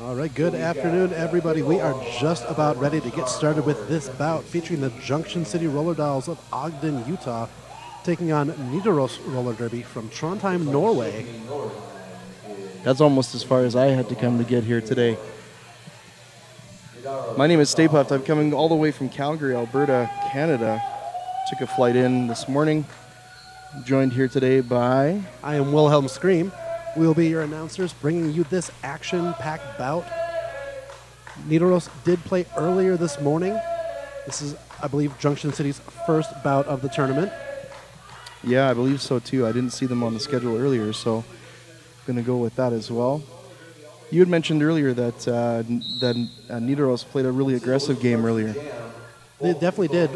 All right, good afternoon, everybody. We are just about ready to get started with this bout featuring the Junction City Roller Dolls of Ogden, Utah, taking on Nidaros Roller Derby from Trondheim, Norway. That's almost as far as I had to come to get here today. My name is Stay Puft. I'm coming all the way from Calgary, Alberta, Canada. Took a flight in this morning. Joined here today by... I am Wilhelm Scream. We'll be your announcers, bringing you this action-packed bout. Nidaros did play earlier this morning. This is, I believe, Junction City's first bout of the tournament. Yeah, I believe so too. I didn't see them on the schedule earlier, so I'm going to go with that as well. You had mentioned earlier that Nidaros played a really aggressive game earlier. They definitely did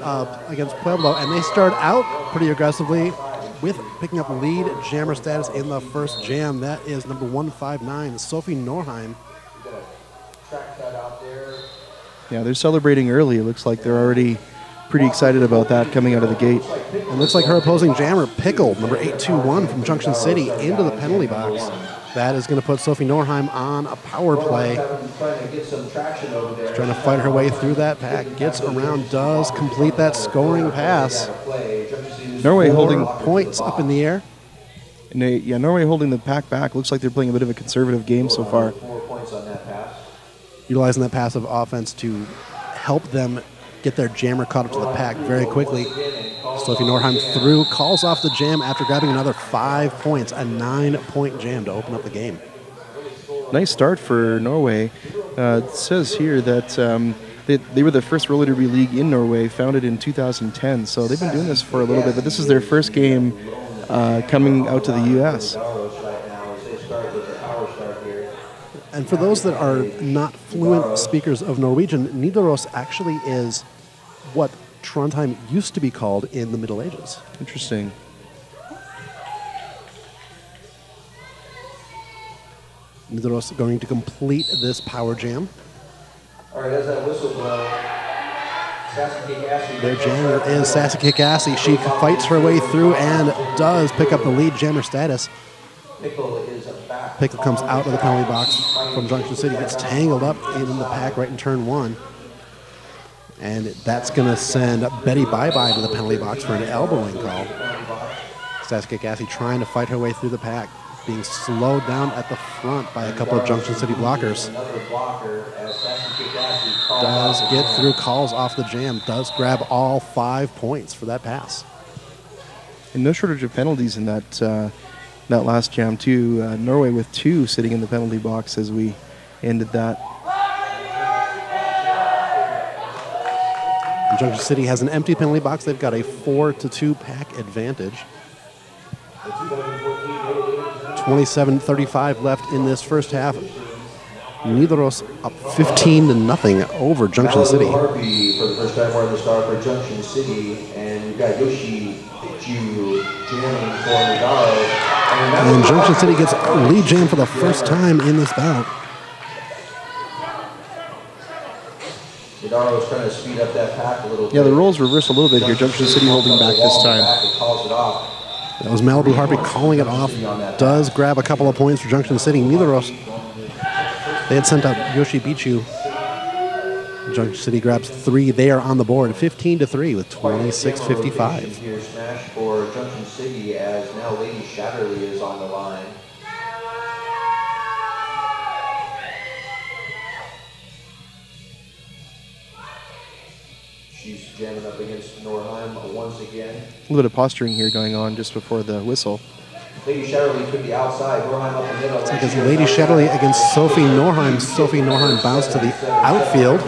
against Pueblo, and they started out pretty aggressively with picking up lead jammer status in the first jam. That is number 159, Sophie Norheim. Yeah, they're celebrating early. It looks like they're already pretty excited about that coming out of the gate. It looks like her opposing jammer, Pickle, number 821 from Junction City, into the penalty box. That is going to put Sophie Norheim on a power play. She's trying to fight her way through that pack. Gets around, does complete that scoring pass. Norway 4 holding points up in the air. Yeah, Norway holding the pack back. Looks like they're playing a bit of a conservative game so far. Utilizing that passive offense to help them get their jammer caught up to the pack very quickly. Sophie Norheim through, calls off the jam after grabbing another 5 points, a 9-point jam to open up the game. Nice start for Norway. It says here that they were the first roller derby league in Norway, founded in 2010. So they've been doing this for a little bit, but this is their first game coming out to the U.S. And for those that are not fluent speakers of Norwegian, Nidaros actually is what Trondheim used to be called in the Middle Ages. Interesting. Nidaros going to complete this power jam. All right, as that whistle blows, their jammer is Sasuke Gassi. She fights her way through and does pick up the lead jammer status. Pickle comes out of the penalty box from Junction City, gets tangled up in the pack right in turn 1. And that's going to send Betty Bye-Bye to the penalty box for an elbowing call. Sasuke Gassi trying to fight her way through the pack, being slowed down at the front by a couple of Junction City blockers. Does get through, calls off the jam, does grab all 5 points for that pass. And no shortage of penalties in that last jam too. Norway with 2 sitting in the penalty box as we ended that. Junction City has an empty penalty box. They've got a 4-2 pack advantage. 27:35 left in this first half. Nidaros up 15-0 over Junction City. For the first time wearing the star for Junction City, and you've got Yoshi jamming for Nidaros. And Junction City gets lead jam for the first time in this bout. Nidaros trying to speed up that pack a little bit. Yeah, the roles reverse a little bit here. Junction City holding back this time. That was Malibu Harpy calling it off. Does grab a couple of points for Junction City. Nidaros, they had sent out Yoshi Bichu. Junction City grabs 3. They are on the board, 15-3 with 26:55. Here smash for Junction City as now Lady Shatterly is on the line. She's jamming up against Norheim once again. A little bit of posturing here going on just before the whistle. Lady Shatterly to the outside, Norheim up the middle. It's like it's Lady Shatterly against Sophie Norheim. Sophie Norheim bounced to the outfield.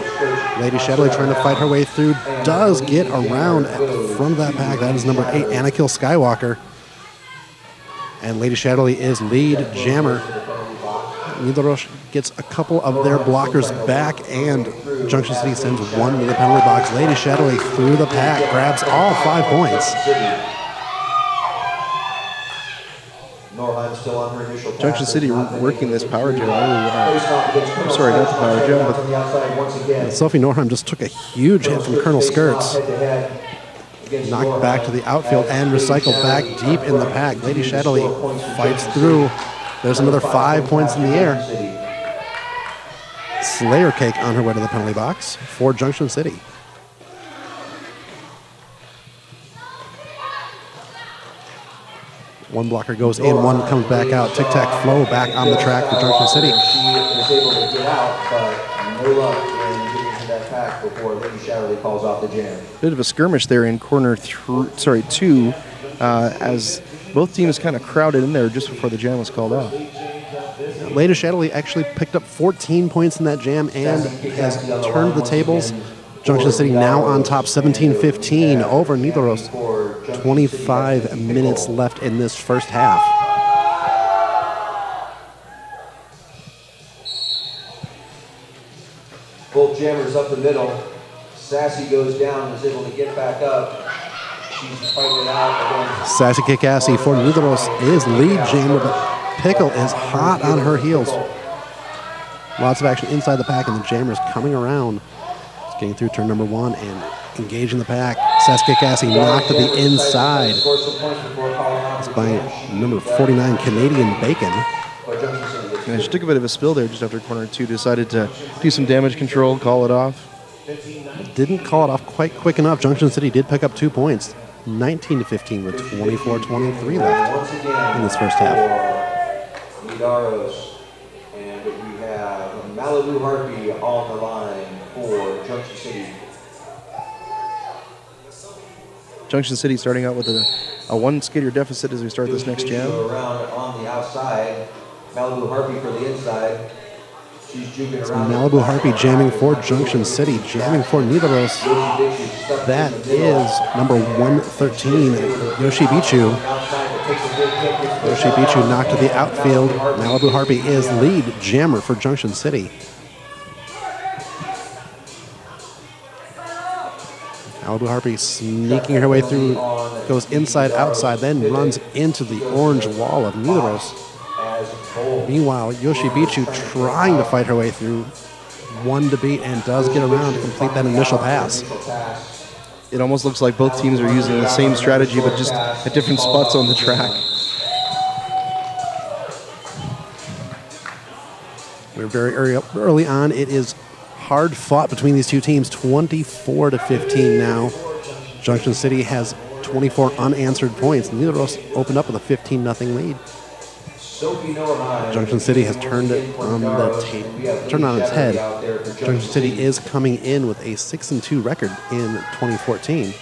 Lady Shatterly trying to fight her way through. Does get around at the front of that pack. That is number 8, Anakil Skywalker. And Lady Shatterly is lead jammer. Nidaros gets a couple of their blockers back, and Junction City sends 1 to the penalty box. Lady Shatterly through the pack, grabs all 5 points. Still on her initial Junction City working this power jam really hard. I'm sorry, not the power jam, but Sophie Norheim just took a huge hit from Colonel Skirts. Knocked back to the outfield and recycled back deep in the pack. Lady Shatterly fights through. There's another 5 points in the air. Slayer cake on her way to the penalty box for Junction City. One blocker goes in, one comes back out. Tic-tac-flow back on the track for Junction City. She was able to get out, but no luck in getting to that pack before Lady Shatterly calls off the jam. Bit of a skirmish there in corner 2, as both teams kind of crowded in there just before the jam was called off. Lady Shatterly actually picked up 14 points in that jam and has turned the tables. Junction City now on top 17-15 over Nidaros. 25 minutes left in this first half. Both jammers up the middle. Sassy goes down and is able to get back up. She's fighting it out again. Sassy Kikassi for Nidaros is lead jammer, but Pickle is hot on her heels. Lots of action inside the pack, and the jammer's coming around. It's getting through turn number 1 and engaging the pack. Sassy Kikassi knocked to the inside. It's by number 49, Canadian Bacon. And she took a bit of a spill there just after corner 2. Decided to do some damage control, call it off. Didn't call it off quite quick enough. Junction City did pick up 2 points. 19-15 with 24-23 left in this first half. Nidaros, and we have Malibu Harpy on the line for Junction City. Junction City starting out with a 1 skater deficit as we start this next jam. Around on the outside, Malibu Harpy for the inside. She's juking So around. Malibu Harpy jamming for Junction City, jamming for Nidaros. That is number 113, Yoshibichu. Yoshibichu knocked to the outfield. Malibu Harpy is lead jammer for Junction City. Malibu Harpy sneaking her way through, goes inside, outside, then runs into the orange wall of Nidaros. Meanwhile, Yoshibichu trying to fight her way through. 1 to beat and does get around to complete that initial pass. It almost looks like both teams are using the same strategy, but just at different spots on the track. We're very early on. It is hard fought between these two teams, 24-15 now. Junction City has 24 unanswered points. Nidaros opened up with a 15-0 lead. Junction City has turned it on turned on its head. Junction City is coming in with a 6-2 record in 2014.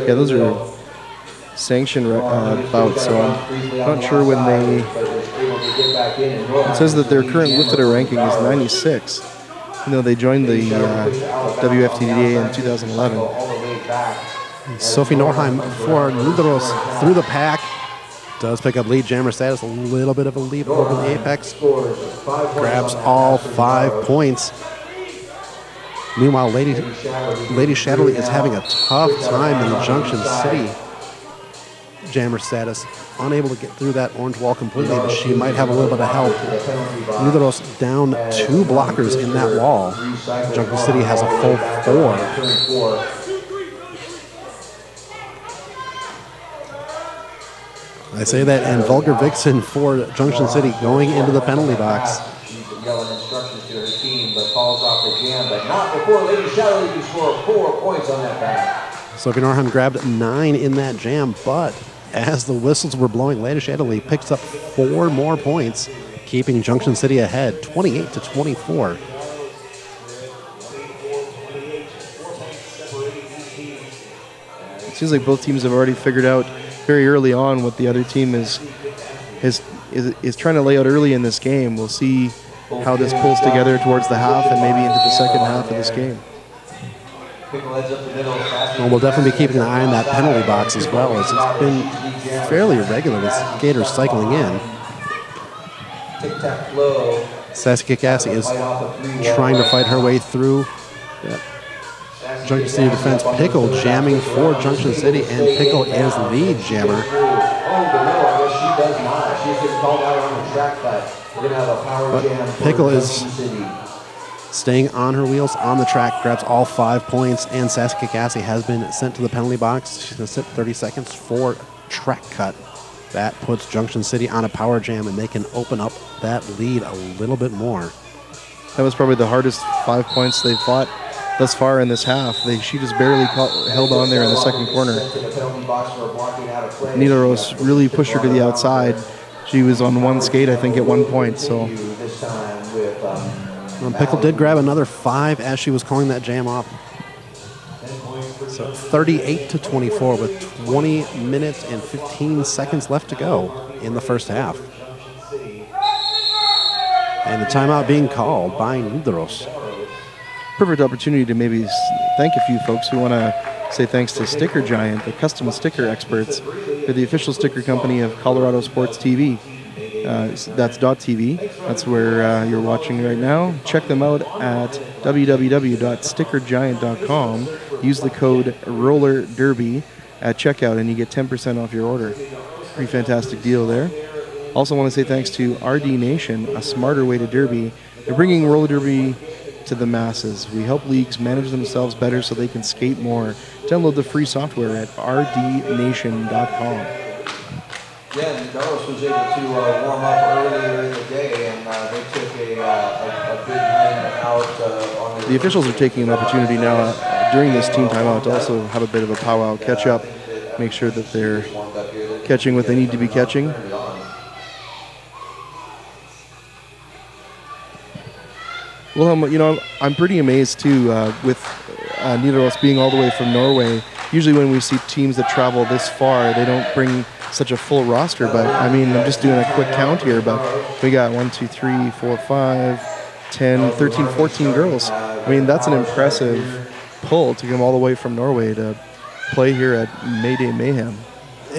Yeah, those are sanction bouts, so I'm not sure when they... It says that their current lifted ranking is 96. You know, they joined the WFTDA in 2011. Sophie Norheim for Nidaros through the pack. Does pick up lead jammer status. A little bit of a lead over the apex. Grabs all 5 points. Meanwhile, Lady Shatterly is having a tough time in the Junction City jammer status. Unable to get through that orange wall completely, but she might have a little bit of help. Nidaros down 2 blockers in that wall. Junction City has a full 4. I say that, and Vulgar Vixen for Junction City going into the penalty box. She's yelling instructions to her team, but calls off the jam, but not before Lady Shatterly can score 4 points on that back. Sophie Norheim grabbed 9 in that jam, but as the whistles were blowing, Lady Shatterly picks up 4 more points, keeping Junction City ahead, 28-24. It seems like both teams have already figured out very early on what the other team is trying to lay out early in this game. We'll see how this pulls together towards the half and maybe into the second half of this game. Well, we'll definitely be keeping an eye on that penalty box as well, as it's been fairly irregular with skaters cycling in. Sassy Kikassi is trying to fight her way through. Junction City defense. Pickle jamming for Junction City, and Pickle is lead jammer. But Pickle is staying on her wheels on the track, grabs all 5 points, and Sassy Kikassi has been sent to the penalty box. She's going to sit 30 seconds for track cut. That puts Junction City on a power jam, and they can open up that lead a little bit more. That was probably the hardest 5 points they've fought thus far in this half. She just barely held on there in the second corner. Nidaros really pushed her to the outside. She was on one skate, I think, at one point. So Pickle did grab another 5 as she was calling that jam off. So 38-24 with 20 minutes and 15 seconds left to go in the first half. And the timeout being called by Nidaros. Perfect opportunity to maybe thank a few folks who want to say thanks to Sticker Giant, the custom sticker experts. They're the official sticker company of ColoradoSports.TV. That's .tv. That's where you're watching right now. Check them out at www.stickergiant.com. Use the code RollerDerby at checkout and you get 10% off your order. Pretty fantastic deal there. Also want to say thanks to RD Nation, a smarter way to derby. They're bringing roller derby to the masses. We help leagues manage themselves better so they can skate more. Download the free software at rdnation.com. Yeah, Nidaros was able to warm up earlier in the day, and they took a big win out on the officials are taking an opportunity now during this team timeout to also have a bit of a powwow, catch up, make sure that they're catching what they need to be catching. Well, you know, I'm pretty amazed too with Nidaros being all the way from Norway. Usually when we see teams that travel this far, they don't bring such a full roster, but I mean, I'm just doing a quick count here, but we got 1, 2, 3, 4, 5, 10, 13, 14 girls. I mean, that's an impressive pull to come all the way from Norway to play here at Mayday Mayhem.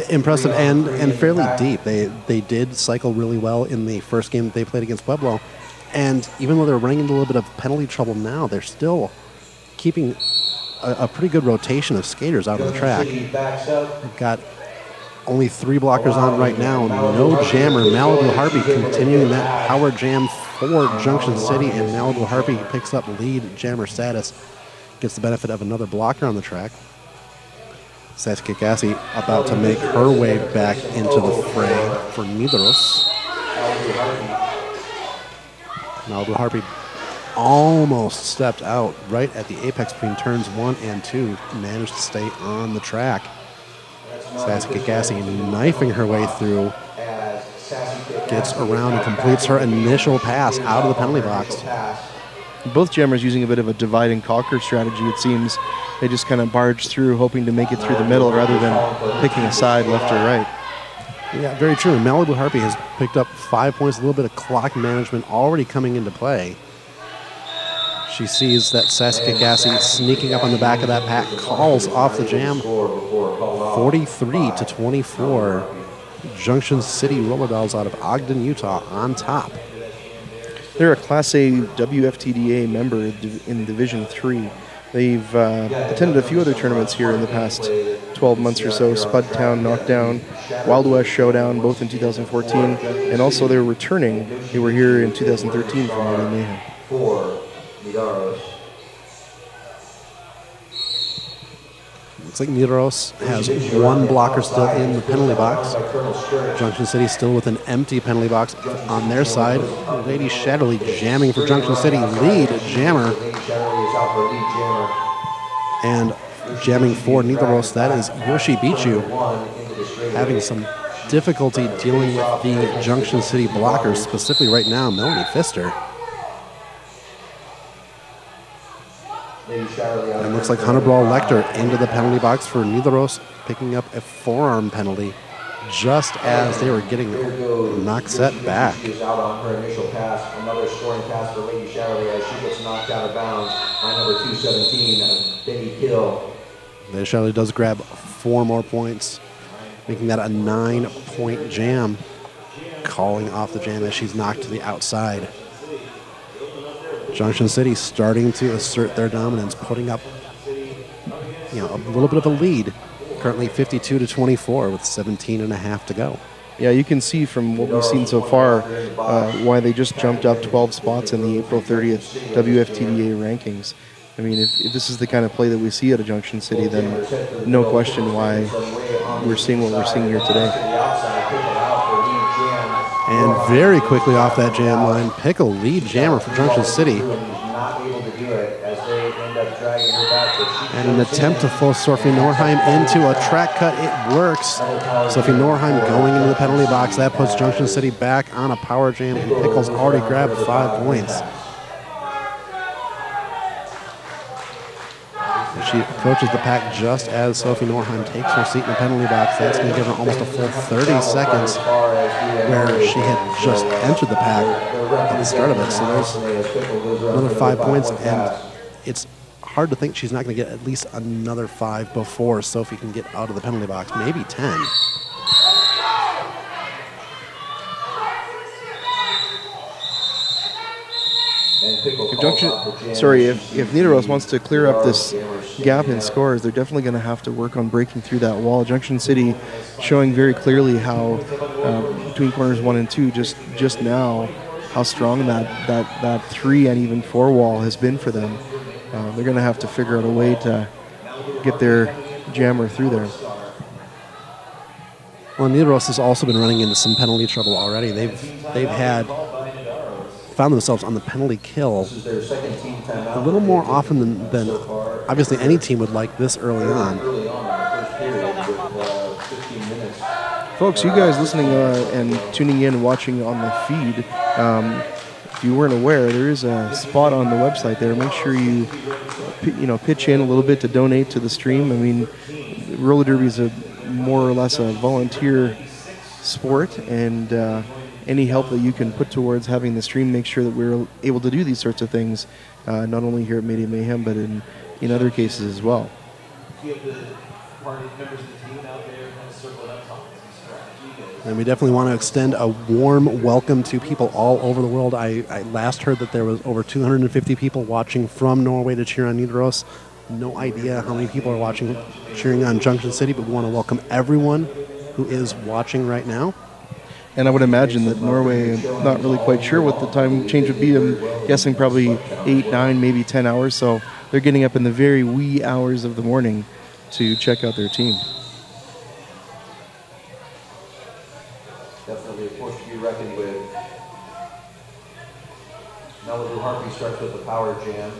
Impressive and fairly deep. They did cycle really well in the first game that they played against Pueblo, and even though they're running into a little bit of penalty trouble now, they're still keeping a pretty good rotation of skaters out on the track. We've got only 3 blockers on right now. No jammer. Malibu Harpy continuing that power jam for Junction City, and Malibu Harpy picks up lead jammer status. Gets the benefit of another blocker on the track. Saskia Gassi about to make her way back into the fray for Nidaros. Malibu Harpy almost stepped out right at the apex between turns 1 and 2. Managed to stay on the track. Saskia Gassi knifing her way through, gets around and completes her initial pass out of the penalty box. Both jammers using a bit of a divide and conquer strategy, it seems. They just kind of barge through, hoping to make it through the middle rather than picking a side left or right. Yeah, very true. Malibu Harpy has picked up 5 points, a little bit of clock management already coming into play. She sees that Saskia Gassi sneaking up on the back of that pack, calls off the jam. 43-24. Junction City Roller Dolls out of Ogden, Utah on top. They're a Class A WFTDA member in Division 3. They've attended a few other tournaments here in the past 12 months or so. Spudtown, Knockdown, Wild West Showdown, both in 2014. And also they're returning. They were here in 2013 for Mayday Mayhem. Nidaros. Looks like Nidaros has 1 blocker still in the penalty box. Junction City still with an empty penalty box on their side. Lady Shatterly jamming for Junction City. Lead jammer. And jamming for Nidaros, that is Yoshi Bichu. Having some difficulty dealing with the Junction City blockers, specifically right now, Melanie Pfister. And it looks like Hunter Brawl Lecter into the penalty box for Nidaros, picking up a forearm penalty just as they were getting knocked set back. She's out on her initial pass. Another scoring pass for Lady Shatterly as she gets knocked out of bounds by number 217, Benny Hill. Lady Shatterly does grab 4 more points, making that a 9-point jam, calling off the jam as she's knocked to the outside. Junction City starting to assert their dominance, putting up, a little bit of a lead. Currently 52-24 with 17.5 to go. Yeah, you can see from what we've seen so far why they just jumped up 12 spots in the April 30th WFTDA rankings. I mean, if this is the kind of play that we see at a Junction City, then no question why we're seeing what we're seeing here today. And very quickly off that jam line, Pickle lead jammer for Junction City. And an attempt to force Sophie Norheim into a track cut, it works. Sophie Norheim going into the penalty box. That puts Junction City back on a power jam, and Pickle's already grabbed 5 points. She approaches the pack just as Sophie Norheim takes her seat in the penalty box. That's going to give her almost a full 30 seconds where she had just entered the pack at the start of it. So there's another 5 points, and it's hard to think she's not going to get at least another 5 before Sophie can get out of the penalty box, maybe 10. If Nidaros wants to clear up this gap in scores, they're definitely going to have to work on breaking through that wall. Junction City showing very clearly how between corners 1 and 2 just now how strong that 3 and even 4 wall has been for them. They're going to have to figure out a way to get their jammer through there. Well, Nidaros has also been running into some penalty trouble already. They've found themselves on the penalty kill a little more often than obviously any team would like this early on. Folks, you guys listening and tuning in, watching on the feed, if you weren't aware, there is a spot on the website there. Make sure you pitch in a little bit to donate to the stream. I mean, roller derby is more or less a volunteer sport, and any help that you can put towards having the stream make sure that we're able to do these sorts of things, not only here at Mayday Mayhem, but in other cases as well. And we definitely want to extend a warm welcome to people all over the world. I last heard that there was over 250 people watching from Norway to cheer on Nidaros. No idea how many people are watching, cheering on Junction City, but we want to welcome everyone who is watching right now. And I would imagine that Norway, not really quite sure what the time change would be. I'm guessing probably 8, 9, maybe 10 hours. So they're getting up in the very wee hours of the morning to check out their team. Definitely a force to be reckoned with. Malibu Harpy starts with the power jam.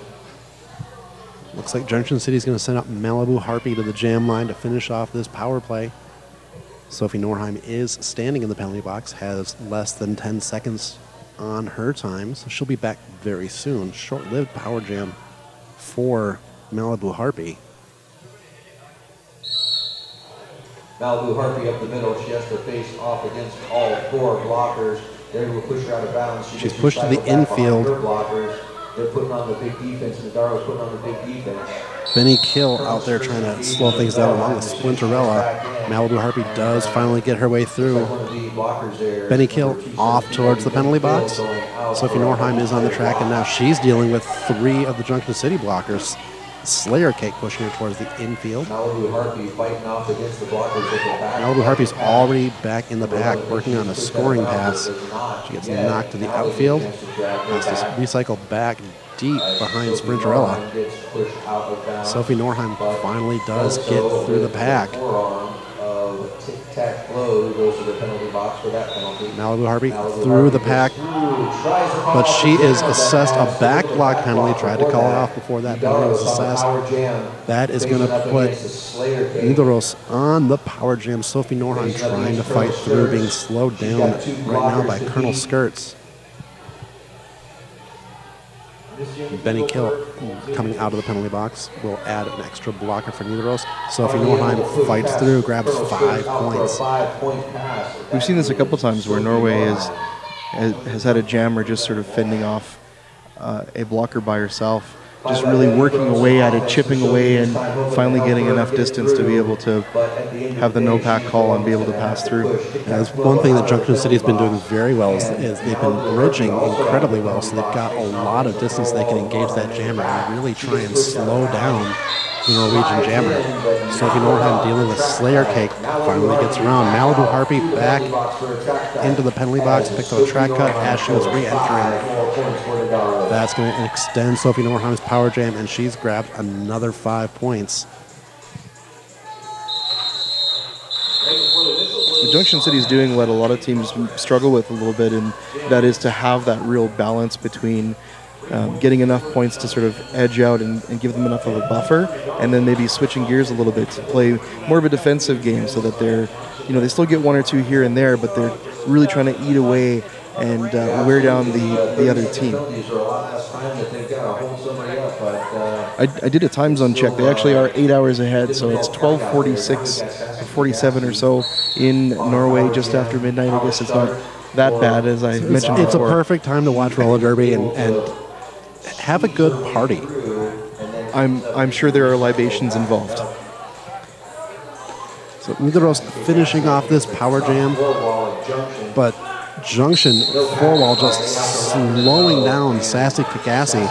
Looks like Junction City is going to send up Malibu Harpy to the jam line to finish off this power play. Sophie Norheim is standing in the penalty box, has less than 10 seconds on her time, so she'll be back very soon. Short-lived power jam for Malibu Harpy. Malibu Harpy up the middle. She has to face off against all 4 blockers. They're able to push her out of bounds. She's pushed to the infield. They're putting on the big defense, and Nidaros putting on the big defense. Benny Kill out there trying to slow things down along with Splinterella. Malibu Harpy does finally get her way through. Benny Kill off towards the penalty box. Sophie Norheim is on the track, and now she's dealing with 3 of the Junction City blockers. Slayer Cake pushing her towards the infield. Malibu Harpy fighting off against the blockers at the back. Malibu Harpy's already back in the pack, working on a scoring pass. She gets knocked to the outfield. Has to recycle back deep behind Sprinterella. Sophie Norheim finally does get through the pack. Malibu Harpy through the pack, but she is assessed a back block penalty. Tried to call it off before that penalty was assessed. That is going to put Nidaros on the power jam. Sophie Norheim trying to fight through, being slowed down right now by Colonel Skirts. Benny Kill coming out of the penalty box will add an extra blocker for Nidaros. Sophie Norheim fights through, grabs 5 points. We've seen this a couple times where Norway has had a jammer just sort of fending off a blocker by herself, just really working away at it, chipping away, and finally getting enough distance to be able to have the no-pack call and be able to pass through. And that's one thing that Junction City has been doing very well is they've been bridging incredibly well, so they've got a lot of distance they can engage that jammer and really try and slow down the Norwegian jammer. Sophie Norheim dealing with Slayer Cake. Finally gets around. Malibu Harpy back into the penalty box. Picks up a track cut as she was re-entering. That's going to extend Sophie Norheim's power jam, and she's grabbed another 5 points. Junction City is doing what a lot of teams struggle with a little bit, and that is to have that real balance between getting enough points to sort of edge out and give them enough of a buffer, and then maybe switching gears a little bit to play more of a defensive game so that they're, they still get 1 or 2 here and there, but they're really trying to eat away and wear down the other team. I did a time zone check. They actually are 8 hours ahead, so it's 12:46, 47 or so in Norway, just after midnight. I guess it's not that bad, as I mentioned before. It's a perfect time to watch roller derby and have a good party. I'm sure there are libations involved. So Nidaros finishing off this power jam, but Junction 4-wall just slowing down Sassy Kikassi.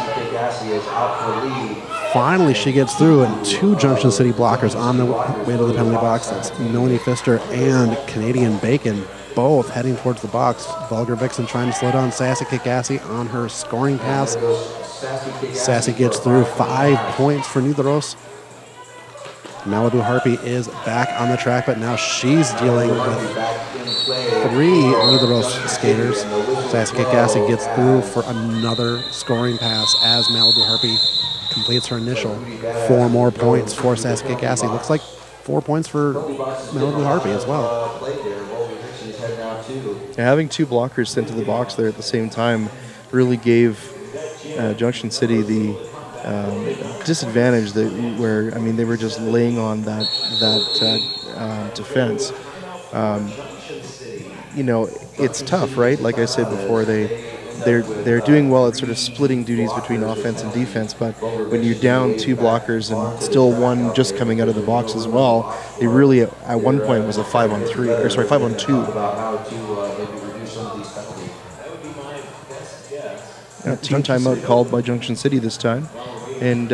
Finally, she gets through, and 2 Junction City blockers on the way to the penalty box. That's Melanie Pfister and Canadian Bacon, both heading towards the box. Vulgar Vixen trying to slow down Sassy Kikassi on her scoring pass. Sassy gets through, 5 points for Nidaros. Malibu Harpy is back on the track, but now she's dealing with 3 Nidaros skaters. Sassy Kikassi gets through for another scoring pass as Malibu Harpy completes her initial. 4 more points for Sassy Kikassi. Looks like 4 points for Malibu Harpy as well. Yeah, having 2 blockers sent to the box there at the same time really gave Junction City the disadvantage where they were just laying on that defense. It's tough, right? Like I said before, they're doing well at sort of splitting duties between offense and defense, but when you're down 2 blockers and still 1 just coming out of the box as well, they really at one point was a 5-on-3, or sorry, 5-on-2. Team timeout called by Junction City this time. And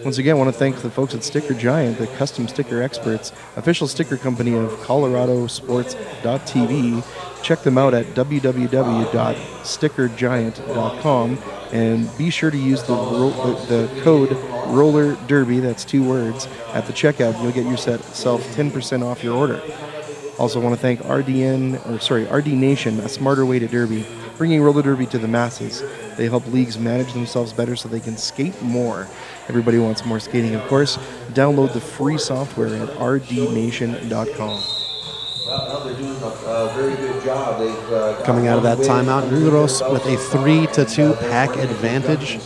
once again, I want to thank the folks at Sticker Giant, the custom sticker experts, official sticker company of ColoradoSports.TV. Check them out at www.stickergiant.com, and be sure to use the code Roller Derby, that's 2 words, at the checkout. You'll get yourself 10% off your order. Also want to thank RD Nation, a smarter way to derby, bringing roller derby to the masses. They help leagues manage themselves better so they can skate more. Everybody wants more skating, of course. Download the free software at rdnation.com. Well, they're doing a very good job. Coming out of that timeout, Nidaros with a 3-2 pack advantage.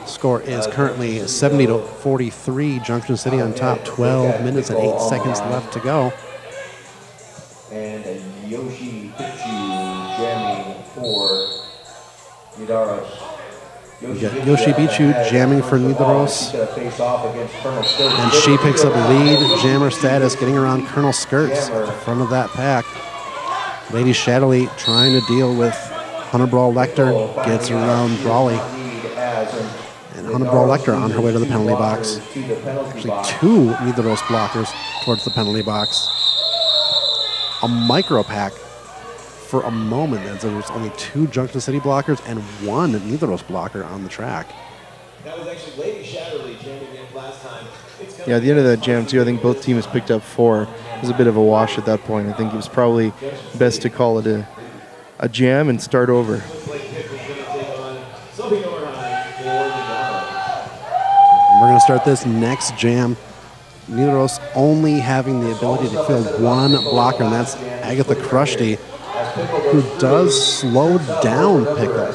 Score is currently 70-43. Junction City on top. 12 minutes and 8 seconds left to go. And Yoshi Pichu jamming for Nidaros. Yoshi Bichu jamming for Nidaros. And she picks up lead jammer status, getting around Colonel Skirts at the front of that pack. Lady Shadowly trying to deal with Hunter Brawl Lecter, gets around Brawley. And Hunter Brawl Lecter on her way to the penalty box. Actually 2 Nidaros blockers towards the penalty box. A micro pack for a moment, as there was only 2 Junction City blockers and 1 Nidaros blocker on the track. That was actually Lady Shatterly jamming in last time. Yeah, at the end of that jam, too, I think both teams picked up 4. It was a bit of a wash at that point. I think it was probably best to call it a jam and start over. We're going to start this next jam. Nidaros only having the ability to field 1 blocker, and that's Agatha Krusty, who does slow down Pickle,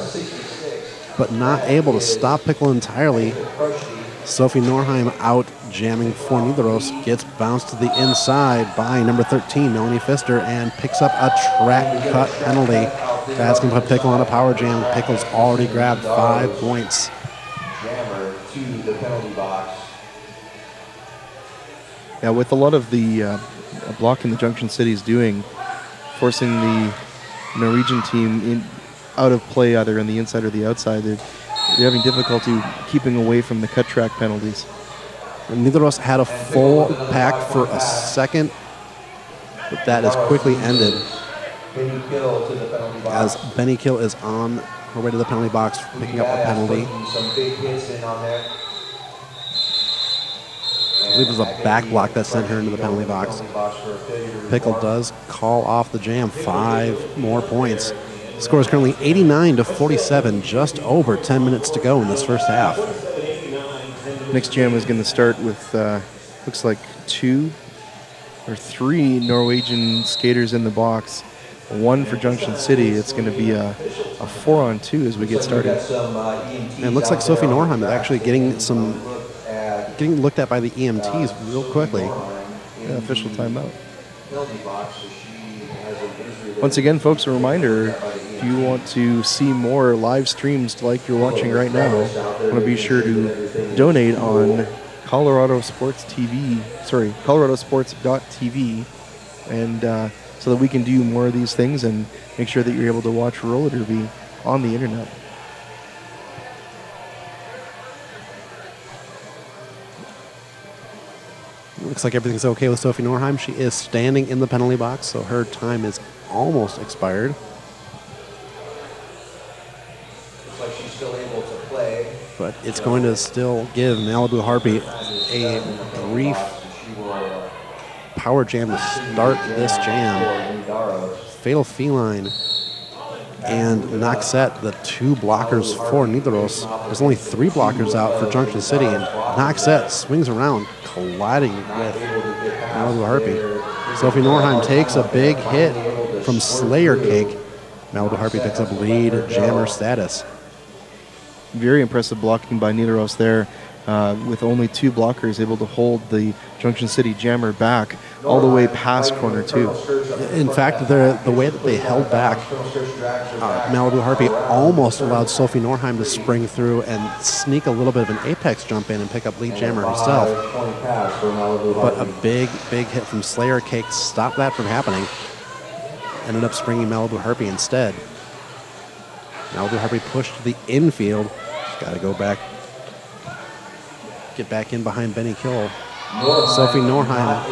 but not able to stop Pickle entirely. Sophie Norheim out jamming for Nidaros, gets bounced to the inside by number 13, Melanie Pfister, and picks up a track cut penalty. That's going to put Pickle on a power jam. Pickle's already grabbed 5 points. Jammer to the penalty box. Yeah, with a lot of the blocking the Junction City is doing, forcing the Norwegian team out of play either on the inside or the outside, they're having difficulty keeping away from the cut track penalties. Nidaros had a full pack for a second, but that is quickly ended as Benny Kill is on her way to the penalty box, picking up a penalty. I believe it was a back block that sent her into the penalty box. Pickle does call off the jam. 5 more points. Score is currently 89-47, just over 10 minutes to go in this first half. Next jam is going to start with, looks like 2 or 3 Norwegian skaters in the box. 1 for Junction City. It's going to be a 4-on-2 as we get started. And it looks like Sophie Norheim is actually getting looked at by the EMTs real quickly. Yeah, official timeout. Once again, folks, a reminder, if you want to see more live streams like you're watching right now, want to be sure to donate on ColoradoSports.TV, and so that we can do more of these things and make sure that you're able to watch roller derby on the internet. Looks like everything's okay with Sophie Norheim. She is standing in the penalty box, so her time is almost expired. Looks like she's still able to play. But it's going to still give Malibu Harpy a brief power jam to start this jam. Fatal Feline and Noxette, the 2 blockers for Nidaros. There's only 3 blockers out for Junction City, and Noxette swings around, colliding with Malibu Harpy. Sophie Norheim takes a big hit from Slayer Cake. Malibu Harpy picks up lead jammer status. Very impressive blocking by Nidaros there, with only 2 blockers able to hold the Junction City jammer back all the way past corner 2. In fact, the way that they held back, Malibu Harpy almost allowed Sophie Norheim to spring through and sneak a little bit of an apex jump in and pick up lead jammer herself. But a big hit from Slayer Cake stopped that from happening. Ended up springing Malibu Harpy instead. Malibu Harpy pushed to the infield. She's got to go back, get back in behind Benny Kill. Sophie Norheim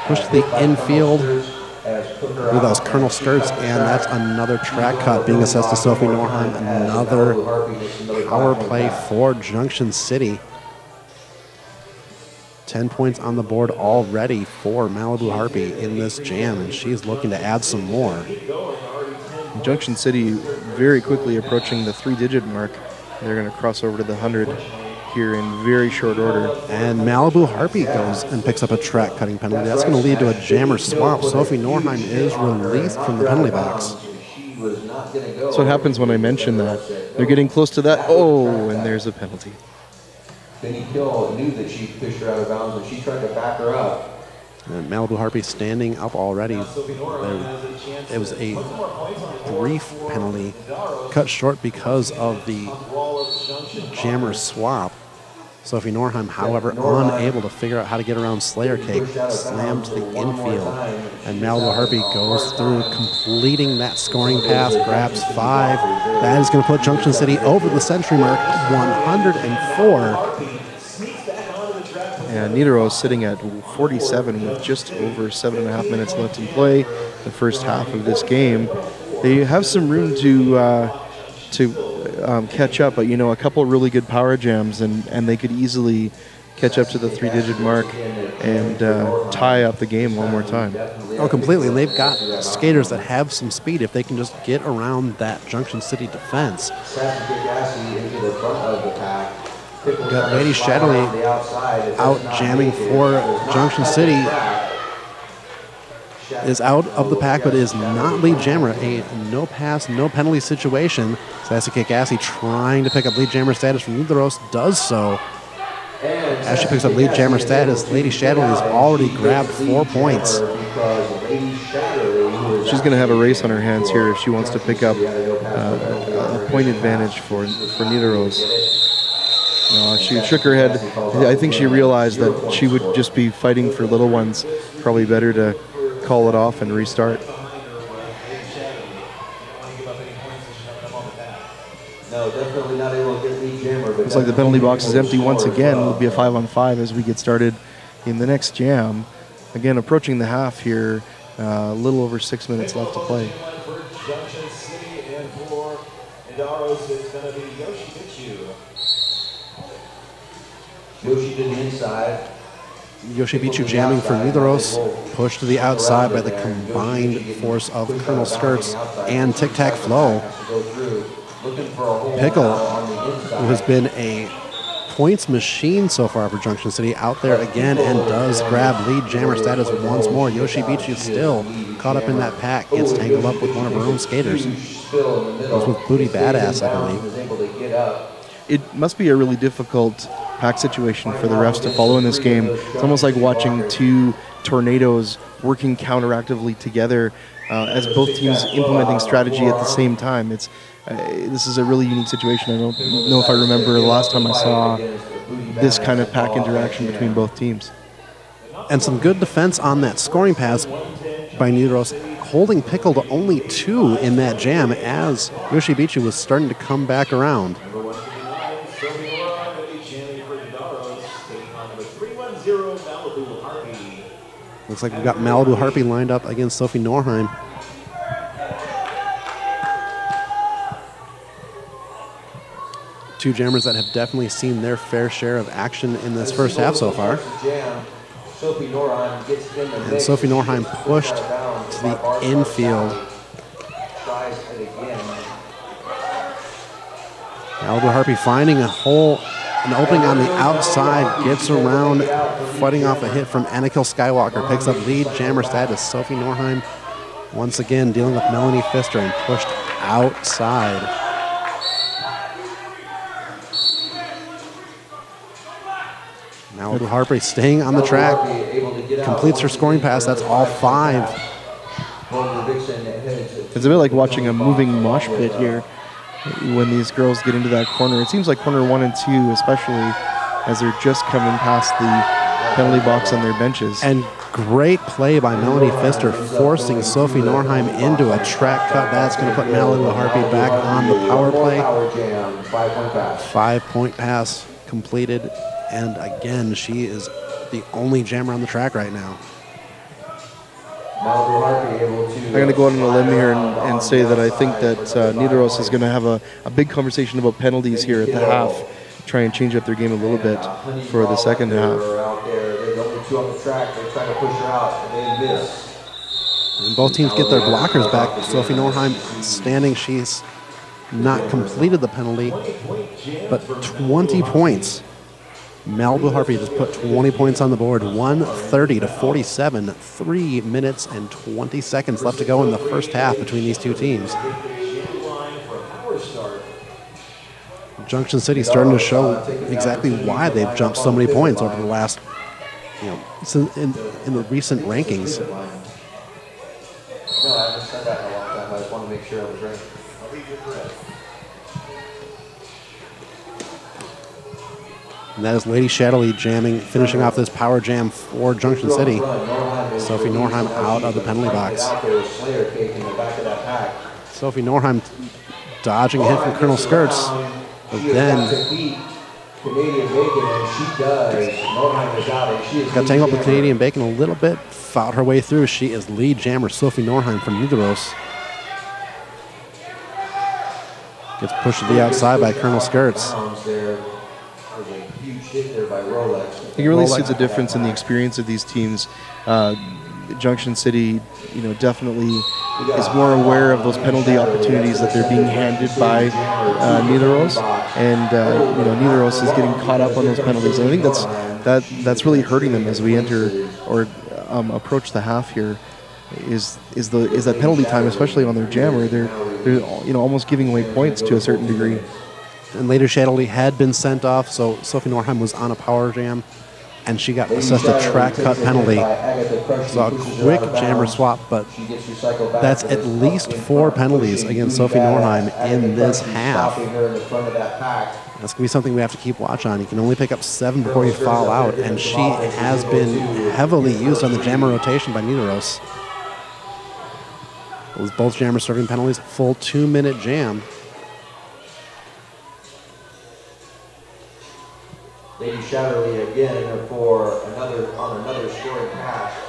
pushed to the infield. Ooh, that was Colonel Skirts, and that's another track cut being assessed to Sophie Norheim. Another power play for Junction City. 10 points on the board already for Malibu Harpy in this jam, and she's looking to add some more. Junction City very quickly approaching the 3-digit mark. They're going to cross over to the 100 here in very short order. And Malibu Harpy goes and picks up a track cutting penalty. That's going to lead to a jammer swap. Sophie Norheim is released from the penalty box. That's what happens when I mention that. They're getting close to that. Oh, and there's a penalty. Benny Kill knew that she pushed her out of bounds, and she tried to back her up. And Malibu Harpy standing up already. It was a brief penalty, cut short because of the jammer swap. Sophie Norheim, however, unable to figure out how to get around Slayer Cake, slammed to the infield. And Malibu Harpy goes through, completing that scoring pass, grabs 5. That is going to put Junction City over the century mark, 104. And Nidaros sitting at 47 with just over 7.5 minutes left in play, the first half of this game. They have some room to catch up, but a couple really good power jams, and they could easily catch up to the 3-digit mark and tie up the game one more time. Oh, completely. And they've got skaters that have some speed if they can just get around that Junction City defense. We've got Lady Shadley out jamming for Junction City. Is out of the pack, but is not lead jammer. A no pass, no penalty situation. Sasuke Gassi trying to pick up lead jammer status from Nidaros, does so. As she picks up lead jammer status, Lady Shadley has already grabbed 4 points. She's going to have a race on her hands here if she wants to pick up a point advantage for Nidaros. She shook her head. I think she realized that she would just be fighting for little ones. Probably better to call it off and restart. No, definitely not able to get lead jammer. It was like the penalty box is empty once again. It'll be a 5-on-5 as we get started in the next jam. Again, approaching the half here. A little over 6 minutes left to play. For Junction City and for Nidaros, it's going to be Yoshi to the inside. Yoshibichu jamming for Nidaros, pushed to the outside by the combined force of Colonel Skirts and Tic Tac Flow. Pickle, who has been a points machine so far for Junction City, out there again and does grab lead jammer status once more. Yoshibichu still caught up in that pack, gets tangled up with one of her own skaters. It was with Booty Badass, I believe. It must be a really difficult pack situation for the refs to follow in this game. It's almost like watching two tornadoes working counteractively together as both teams implementing strategy at the same time. This is a really unique situation. I don't know if I remember the last time I saw this kind of pack interaction between both teams. And some good defense on that scoring pass by Nidaros, holding Pickle to only 2 in that jam as Yoshibichu was starting to come back around. Looks like we've got Malibu Harpy lined up against Sophie Norheim. Two jammers that have definitely seen their fair share of action in this first half so far. And Sophie Norheim pushed to the infield. Malibu Harpy finding a hole, an opening on the outside, gets around, fighting off a hit from Anakill Skywalker, picks up lead jammer status. Sophie Norheim once again dealing with Melanie Pfister and pushed outside. Malibu Harpy staying on the track, completes her scoring pass. That's all 5. It's a bit like watching a moving mosh pit here when these girls get into that corner. It seems like corner 1 and 2, especially as they're just coming past the penalty box on their benches. And great play by Melanie Pfister, forcing Sophie Norheim into a track cut. That's going to put Malibu Harpy back on the power play. 5-point pass completed. And again, she is the only jammer on the track right now. I'm going to go out on a limb here and say that I think that Nidaros is going to have a big conversation about penalties here at the half, try and change up their game a little bit for the second half. And both teams get their blockers back. Sophie Norheim standing. She's not completed the penalty, but 20 points. Malibu Harpy just put 20 points on the board, 130-47, 3 minutes and 20 seconds left to go in the first half between these two teams. Junction City starting to show exactly why they've jumped so many points over the last, in the recent rankings. No, I haven't said that in a long time. I just want to make sure I was right. And that is Lady Shadowly jamming, finishing off this power jam for Junction City. Sophie Norheim out of the penalty box. Sophie Norheim dodging a hit from Colonel Skirts, but then got tangled up with Canadian Bacon a little bit, fought her way through. She is lead jammer Sophie Norheim from Nidaros. Gets pushed to the outside by Colonel Skirts. You can really see the difference in the experience of these teams. Junction City, definitely is more aware of those penalty opportunities that they're being handed by Nidaros, and Nidaros is getting caught up on those penalties. And I think that's really hurting them as we enter or approach the half here. Is that penalty time, especially on their jammer? They're almost giving away points to a certain degree. And later Shadowly had been sent off, so Sophie Norheim was on a power jam, and she got assessed a track cut penalty. So a quick jammer swap, but that's at least 4 penalties against Sophie Norheim in this half. That's going to be something we have to keep watch on. You can only pick up 7 before you foul out, and she has been heavily used on the jammer rotation by Nidaros. With both jammers serving penalties, full 2-minute jam. Lady Shatterly again for another scoring pass.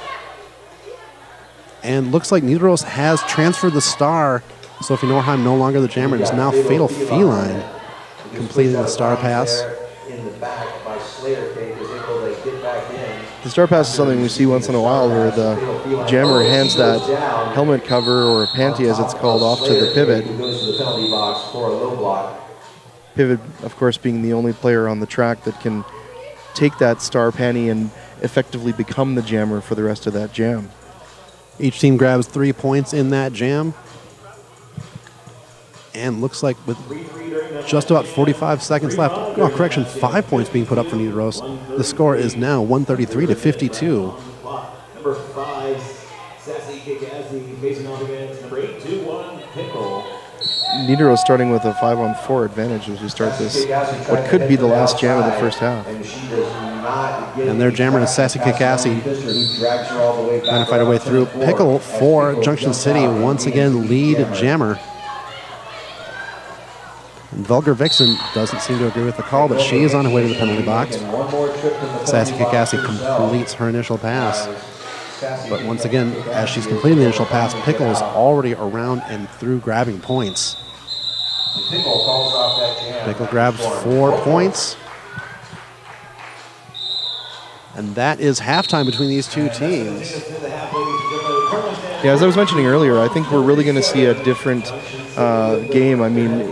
And looks like Nidaros has transferred the star. Sophie Norheim no longer the jammer. It's now Fatal Feline completing the star pass. In the back by Slayer Cake is able to get back in. The star pass is something we see once in a while where the jammer hands that helmet cover or panty, as it's called, off to the pivot. Goes to the penalty box for a low block. Pivot, of course, being the only player on the track that can take that star panty and effectively become the jammer for the rest of that jam. Each team grabs 3 points in that jam. And looks like with just about 45 seconds left, oh, correction, 5 points being put up for Nidaros. The score is now 133 to 52. Number 5, Sassy Kikazi, facing off against number 8, 2-1, Pickle. Nidaros starting with a 5-on-4 advantage as we start this, what could be the last jam of the first half. And their jammer is Sassy Kikassi, trying to fight her way through. Pickle for Junction City, once again lead jammer. And Vulgar Vixen doesn't seem to agree with the call, but she is on her way to the penalty box. Sassy Kikassi completes her initial pass. But once again, as she's completing the initial pass, Pickle is already around and through grabbing points. Pickle grabs 4 points. And that is halftime between these two teams. Yeah, as I was mentioning earlier, I think we're really going to see a different game. I mean,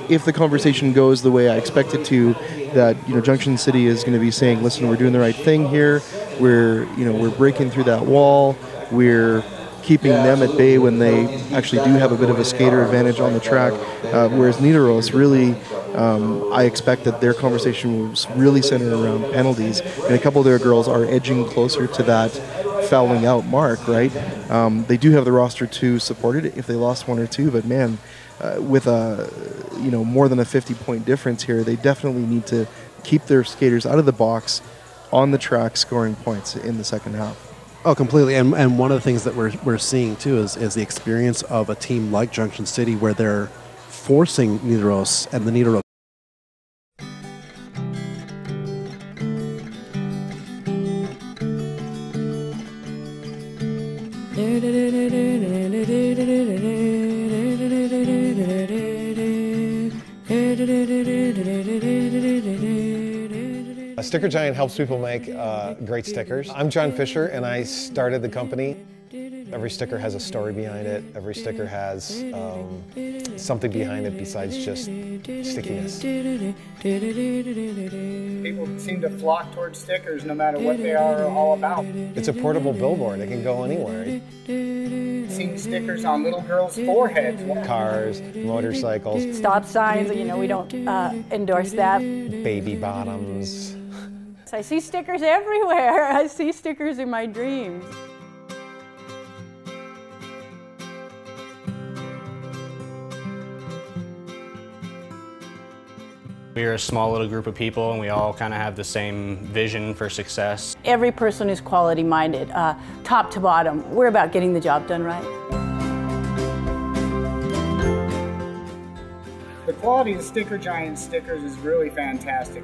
if the conversation goes the way I expect it to, that Junction City is going to be saying, "Listen, we're doing the right thing here. We're breaking through that wall. We're keeping them at bay when they actually do have a bit of a skater advantage on the track." Whereas Nidaros really, I expect that their conversation was really centered around penalties, and a couple of their girls are edging closer to that fouling out mark, right? They do have the roster to support it if they lost 1 or 2, but man, with a more than a 50-point difference here, they definitely need to keep their skaters out of the box on the track scoring points in the second half. Oh, completely. And one of the things that we're seeing too is the experience of a team like Junction City where they're forcing Nidaros and the Nidaros. A Sticker Giant helps people make great stickers. I'm John Fisher, and I started the company. Every sticker has a story behind it. Every sticker has something behind it besides just stickiness. People seem to flock towards stickers no matter what they are all about. It's a portable billboard. It can go anywhere. Seeing stickers on little girls' foreheads. Cars, motorcycles. Stop signs, we don't endorse that. Baby bottoms. I see stickers everywhere. I see stickers in my dreams. We're a small little group of people and we all kind of have the same vision for success. Every person is quality minded, top to bottom. We're about getting the job done right. The quality of Sticker Giant stickers is really fantastic.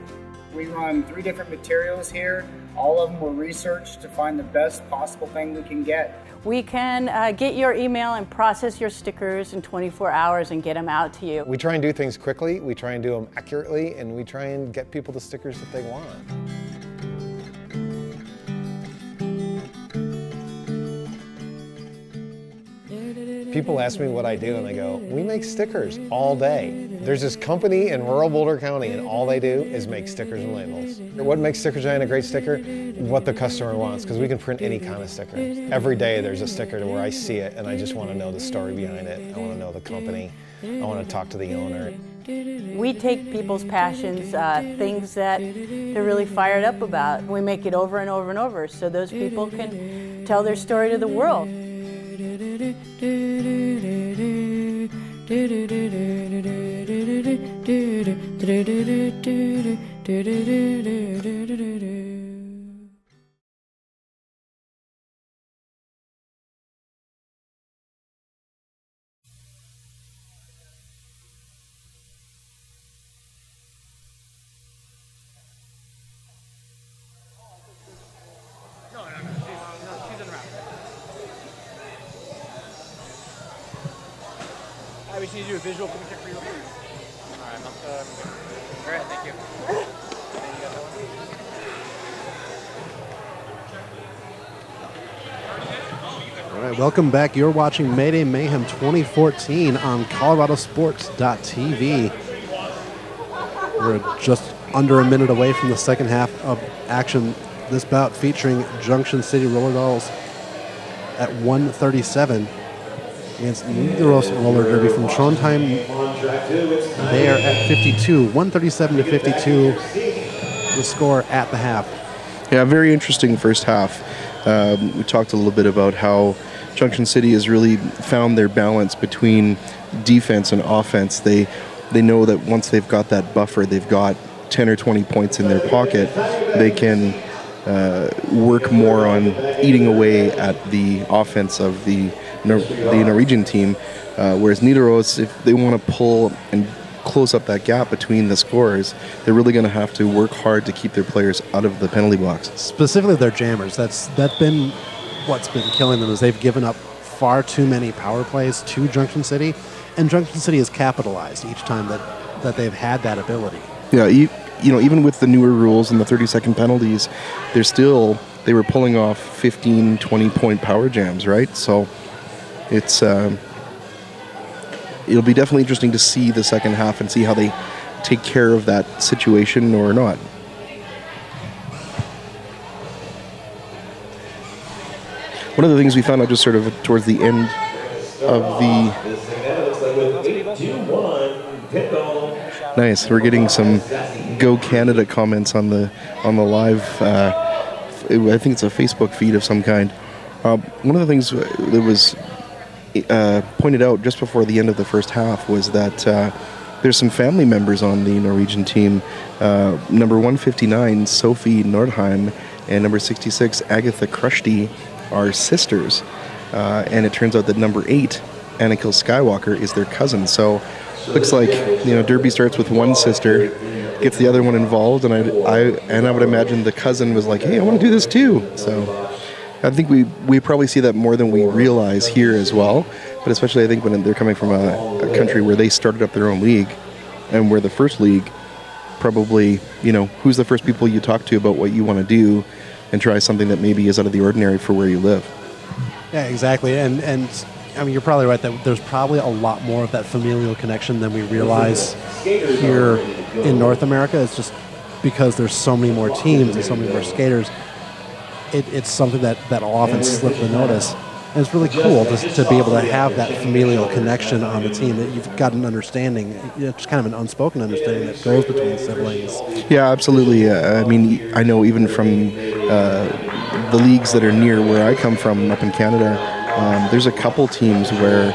We run 3 different materials here. All of them were researched to find the best possible thing we can get. We can get your email and process your stickers in 24 hours and get them out to you. We try and do things quickly, we try and do them accurately, and we try and get people the stickers that they want. People ask me what I do, and I go, we make stickers all day. There's this company in rural Boulder County, and all they do is make stickers and labels. What makes Sticker Giant a great sticker? What the customer wants, because we can print any kind of sticker. Every day there's a sticker to where I see it, and I just want to know the story behind it. I want to know the company. I want to talk to the owner. We take people's passions, things that they're really fired up about. We make it over and over and over so those people can tell their story to the world. need to do a visual. Can we check for you real quick? All right, all right, thank you. All right, welcome back. You're watching Mayday Mayhem 2014 on ColoradoSports.TV. We're just under a minute away from the second half of action. This bout featuring Junction City Roller Dolls at 137 against Nidaros Roller Derby from Trondheim. They are at 52, 137 to 52, the score at the half. Yeah, very interesting first half. We talked a little bit about how Junction City has really found their balance between defense and offense. They know that once they've got that buffer, they've got 10 or 20 points in their pocket, they can work more on eating away at the offense of the Norwegian team, whereas Nidaros, if they want to pull and close up that gap between the scores, they're really going to have to work hard to keep their players out of the penalty box. Specifically their jammers. That's been what's been killing them, is they've given up far too many power plays to Junction City, and Junction City has capitalized each time that they've had that ability. Yeah, you know, even with the newer rules and the 30-second penalties, they were pulling off 15, 20-point power jams, right? So it's it'll be definitely interesting to see the second half and see how they take care of that situation or not. One of the things we found out just sort of towards the end of the... Nice, we're getting some Go Canada comments on the live, I think it's a Facebook feed of some kind. One of the things that was pointed out just before the end of the first half was that there's some family members on the Norwegian team. Number 159, Sophie Nordheim, and number 66, Agatha Krusty, are sisters. And it turns out that number 8, Annikil Skywalker, is their cousin. So looks like, you know, Derby starts with one sister, gets the other one involved, and I would imagine the cousin was like, hey, I want to do this too. So I think we probably see that more than we realize here as well, but especially I think when they're coming from a country where they started up their own league, and where the first league, probably, you know, who's the first people you talk to about what you want to do and try something that maybe is out of the ordinary for where you live. Yeah, exactly. And I mean, you're probably right that there's probably a lot more of that familial connection than we realize here in North America. It's just because there's so many more teams and so many more skaters. It's something that'll often slip the notice. And it's really cool to be able to have that familial connection on the team, that you've got an understanding, it's kind of an unspoken understanding that goes between siblings. Yeah, absolutely. I mean, I know even from the leagues that are near where I come from up in Canada, there's a couple teams where,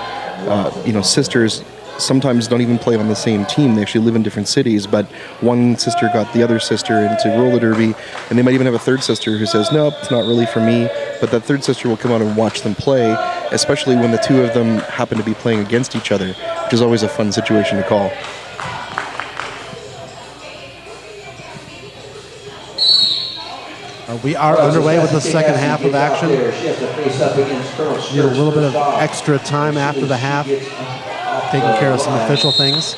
you know, sisters sometimes don't even play on the same team. They actually live in different cities, but one sister got the other sister into roller derby, and they might even have a third sister who says, nope, it's not really for me, but that third sister will come out and watch them play, especially when the two of them happen to be playing against each other, which is always a fun situation to call. We are underway with the second half of action. Need a little bit of extra time after the half, taking care of some official things.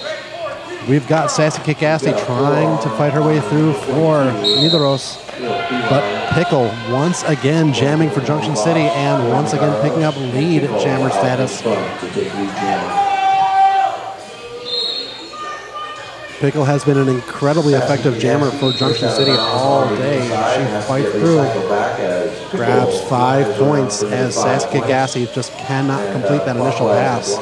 We've got Sassy Kikasti trying to fight her way through for Nidaros, but Pickle once again jamming for Junction City and once again picking up lead jammer status. Pickle has been an incredibly effective jammer for Junction City all day. She fights through, grabs 5 points as Sassy Kikasti just cannot complete that initial pass.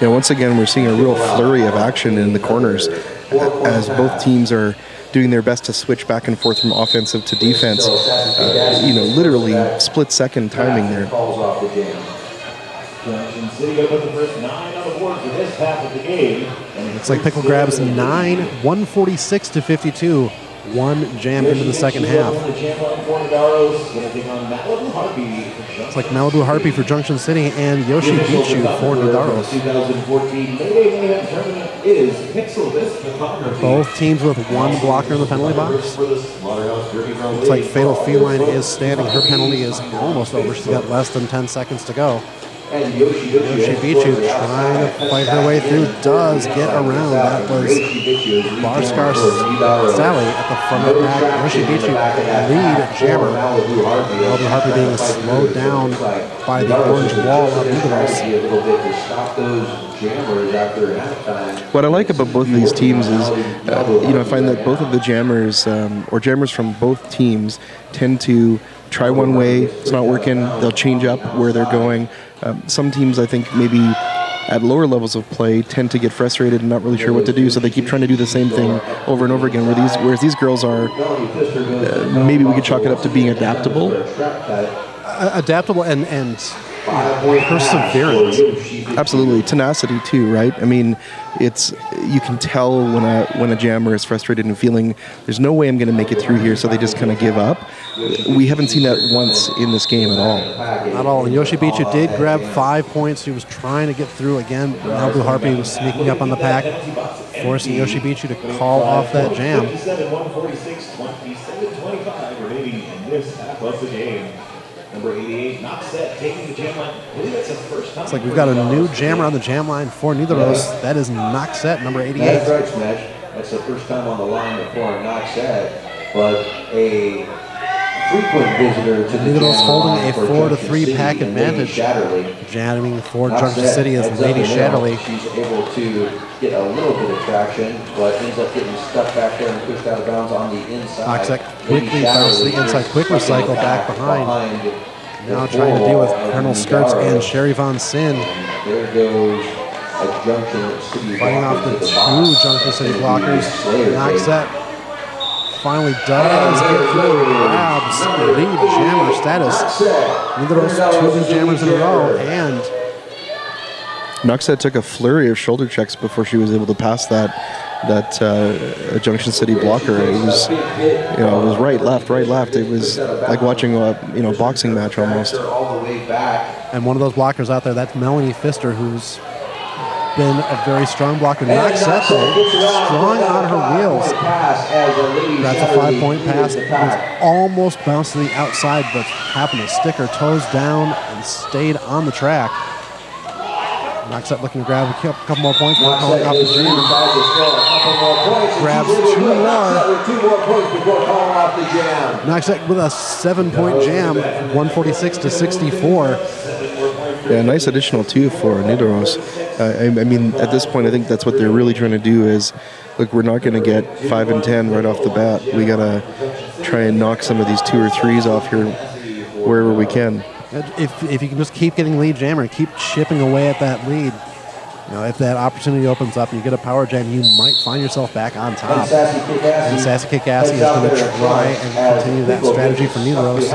Yeah, once again, we're seeing a real flurry of action in the corners as both teams are doing their best to switch back and forth from offensive to defense. You know, literally split-second timing there. Looks like Pickle grabs 9, 146 to 52. one jam into the second half. It's like Malibu Harpy for Junction City and Yoshi Bichu for Nidaros. 2014 Mayday Mayhem tournament is Pixel Photography. Both teams with one blocker in the penalty box. Looks like Fatal Feline is standing. Her penalty is almost over. She's got less than 10 seconds to go. And Yoshi Bichu trying to fight her way through, does get around. That was Barscar Sally at the front of the pack. Yoshi Bichu lead jammer. Malibu Harpy being slowed down by the orange wall of Nidaros. What I like about both of these teams is, I find that both of the jammers, or jammers from both teams, tend to try one way, it's not working, they'll change up where they're going. Some teams, I think, maybe at lower levels of play tend to get frustrated and not really sure what to do, so they keep trying to do the same thing over and over again, whereas these girls are, maybe we could chalk it up to being adaptable. Adaptable and perseverance. Absolutely, tenacity too, right? I mean, you can tell when a jammer is frustrated and feeling there's no way I'm going to make it through here, so they just kind of give up. We haven't seen that once in this game at all. Not all. And Yoshi Bichu did grab 5 points. He was trying to get through again. Malibu Harpy was sneaking up on the pack, forcing Yoshi Bichu to call off that jam. 27-25 remaining in this half of the game. Number 88, not set, taking the jam line. I believe that's the first time. It's like we've got a new jammer on the jam line for Nidaros. That is Noxet, number 88. That's right, Smash. That's the first time on the line for Noxet, but a frequent visitor to the Nidaros holding a 4-3 pack advantage. Jamming for Junction City is Lady Shatterly. She's able to get a little bit of traction, but ends up getting stuck back there and pushed out of bounds on the inside. Noxet quickly bounces the inside, quick recycle back behind. Now trying to deal with Colonel Skirts and Sherry Von Sin. There goes a Junction City fighting off the two Junction City blockers. Noxet finally does get through, grabs lead jammer status. Nidaros 2 lead jammers in a row, and Noxet took a flurry of shoulder checks before she was able to pass that Junction City blocker. It was, it was right, left. It was like watching a boxing match almost. And one of those blockers out there, that's Melanie Pfister, who's been a very strong blocker. Noxet, strong on her wheels. That's a 5-point pass. It was almost bounced to the outside, but happened to stick her toes down and stayed on the track. Noxet looking to grab a couple more points. Calling off the jam. Grabs 2 more. Noxet with a 7-point jam, 146-64. Yeah, nice additional 2 for Nidaros. I mean, at this point, I think that's what they're really trying to do is, look, we're not going to get 5 and 10 right off the bat. We got to try and knock some of these 2 or 3s off here wherever we can. If you can just keep getting lead jammer and keep chipping away at that lead, if that opportunity opens up and you get a power jam, you might find yourself back on top. And Sassy Kickassie is going to try and continue that strategy for Nidaros.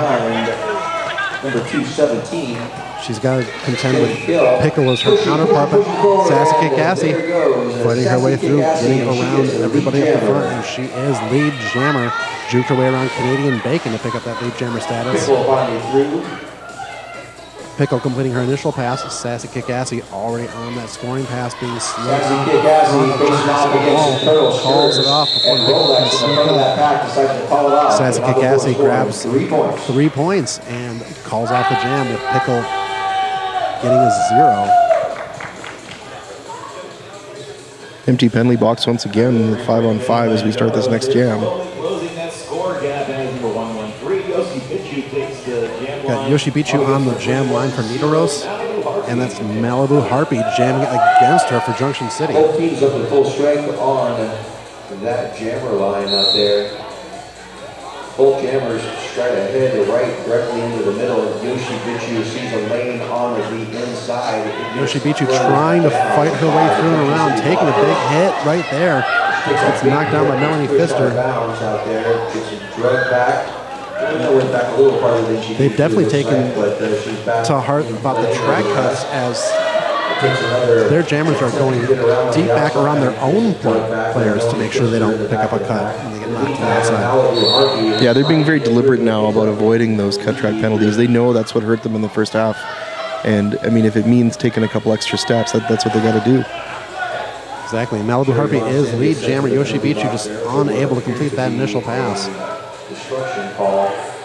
Number 217. She's got to contend with Pickle as her counterpart, but Sassy Kickassie fighting her way through, getting around everybody up the front, and she is lead jammer. Juked her way around Canadian Bacon to pick up that lead jammer status. Pickle completing her initial pass. Sassy Kickassie already on that scoring pass, being slowed down. Calls it off before Pickle can sneak up. Sassy Kickassie grabs 3 points and calls off the jam, with Pickle getting a 0. Empty penalty box once again with 5-on-5 as we start this next jam. Got Yoshi Bichu on the jam line for Nidaros, and that's Malibu Harpy jamming against her for Junction City. Both teams up to full strength on that jammer line out there. Both jammers straight ahead to right, directly into the middle. Yoshi Bichu sees a lane on the inside. Yoshi Bichu trying to fight her way through and around, taking a big hit right there. It's knocked down by Melanie Pfister. They've definitely taken to heart about the track cuts, as Their jammers are going deep back around their own players to make sure they don't pick up a cut and they get knocked to the outside. Yeah, they're being very deliberate now about avoiding those cut track penalties. They know that's what hurt them in the first half. And, I mean, if it means taking a couple extra steps, that's what they got to do. Exactly. Malibu Harpy is lead jammer Yoshibichu, just unable to complete that initial pass.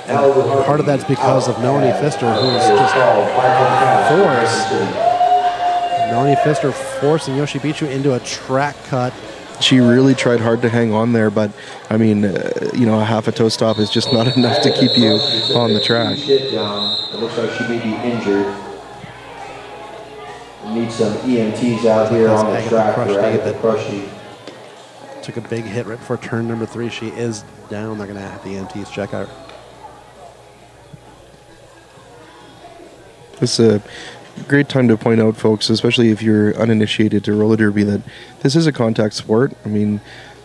And part of that's because of Melanie Pfister, who's just Melanie Pfister forcing Yoshibichu into a track cut. She really tried hard to hang on there, but, I mean, a half a toe stop is just not enough to keep you on the track. It looks like she may be injured. Need some EMTs out here on the track for Agatha Krushy. Took a big hit right before turn number 3. She is down. They're going to have the EMTs check out. This is a great time to point out, folks, especially if you're uninitiated to roller derby, that this is a contact sport. I mean,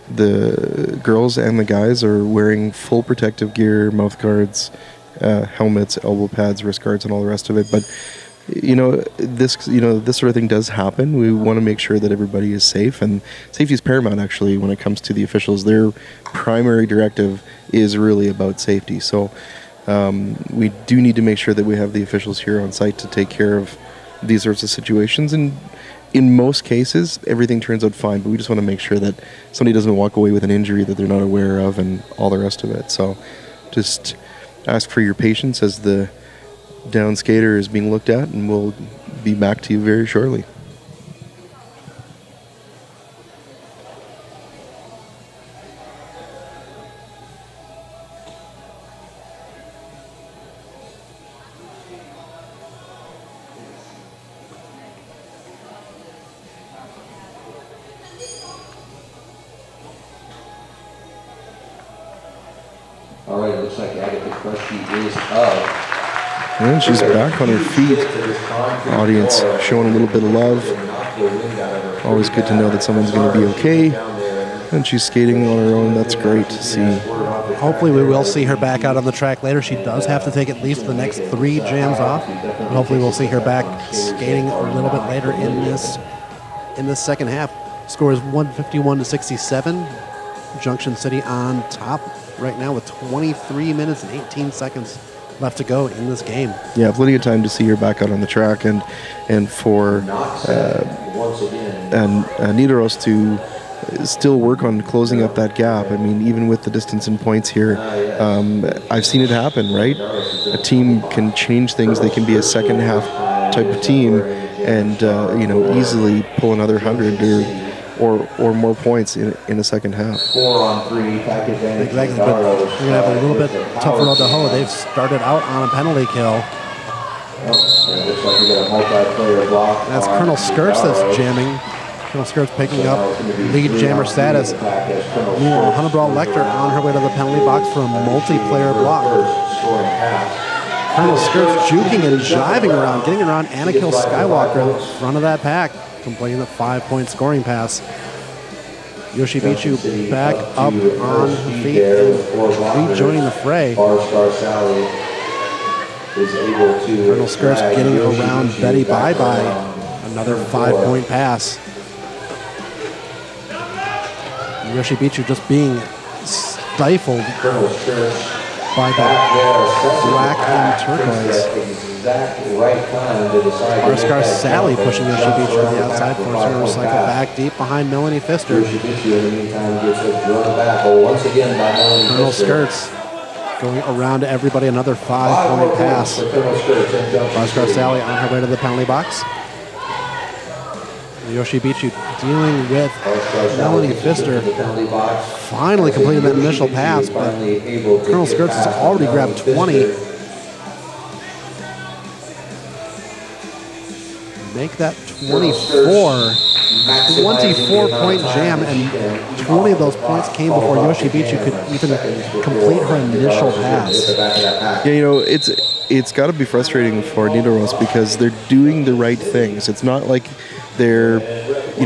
the girls and the guys are wearing full protective gear, mouth guards, helmets, elbow pads, wrist guards, and all the rest of it. But this sort of thing does happen. We want to make sure that everybody is safe, and safety is paramount, actually, when it comes to the officials. Their primary directive is really about safety. So we do need to make sure that we have the officials here on site to take care of these sorts of situations. And in most cases, everything turns out fine, but we just want to make sure that somebody doesn't walk away with an injury that they're not aware of and all the rest of it. So just ask for your patience as the down skater is being looked at, and we'll be back to you very shortly. All right, it looks like Agatha Krushy is up. And she's back on her feet. Audience showing a little bit of love. Always good to know that someone's going to be okay. And she's skating on her own. That's great to see. Hopefully we will see her back out on the track later. She does have to take at least the next 3 jams off. And hopefully we'll see her back skating a little bit later in this second half. Score is 151-67. Junction City on top right now with 23 minutes and 18 seconds left to go in this game. Yeah, plenty of time to see her back out on the track, and for Nidaros to still work on closing up that gap. I mean, even with the distance and points here, I've seen it happen, right? A team can change things. They can be a second half type of team and easily pull another 100 or more points in a second half. 4 on 3, pack advantage. Exactly, but we're going to have a little bit tougher road to hoe. They've started out on a penalty kill. Looks like we got a multi-player block. That's Colonel Skirts that's jamming. Colonel Skirts picking up lead jammer status. Meanwhile, Honeybrow Lecter on her way to the penalty box for a multiplayer block. Colonel Skirts juking and jiving around, getting around Anakil Skywalker in front of that pack, completing the 5-point scoring pass. Yoshibichu back up on her feet and rejoining the fray. Colonel Skirts getting around Betty Bye-Bye. Another 5-point pass. Yoshibichu just being stifled by the black and turquoise. Barskar Sally pushing Yoshibichu on the outside, forcing her to recycle back deep behind Melanie Pfister. Colonel Skirts going around everybody, another 5-point pass. Barskar Sally on her way to the penalty box. Yoshibichu dealing with Melanie Pfister. Finally completing that initial pass, but Colonel Skirts has already grabbed 20. Make that 24. 24-point jam, and 20 of those points came before Yoshibichu could even complete her initial pass. Yeah, it's got to be frustrating for Nidaros because they're doing the right things. It's not like they're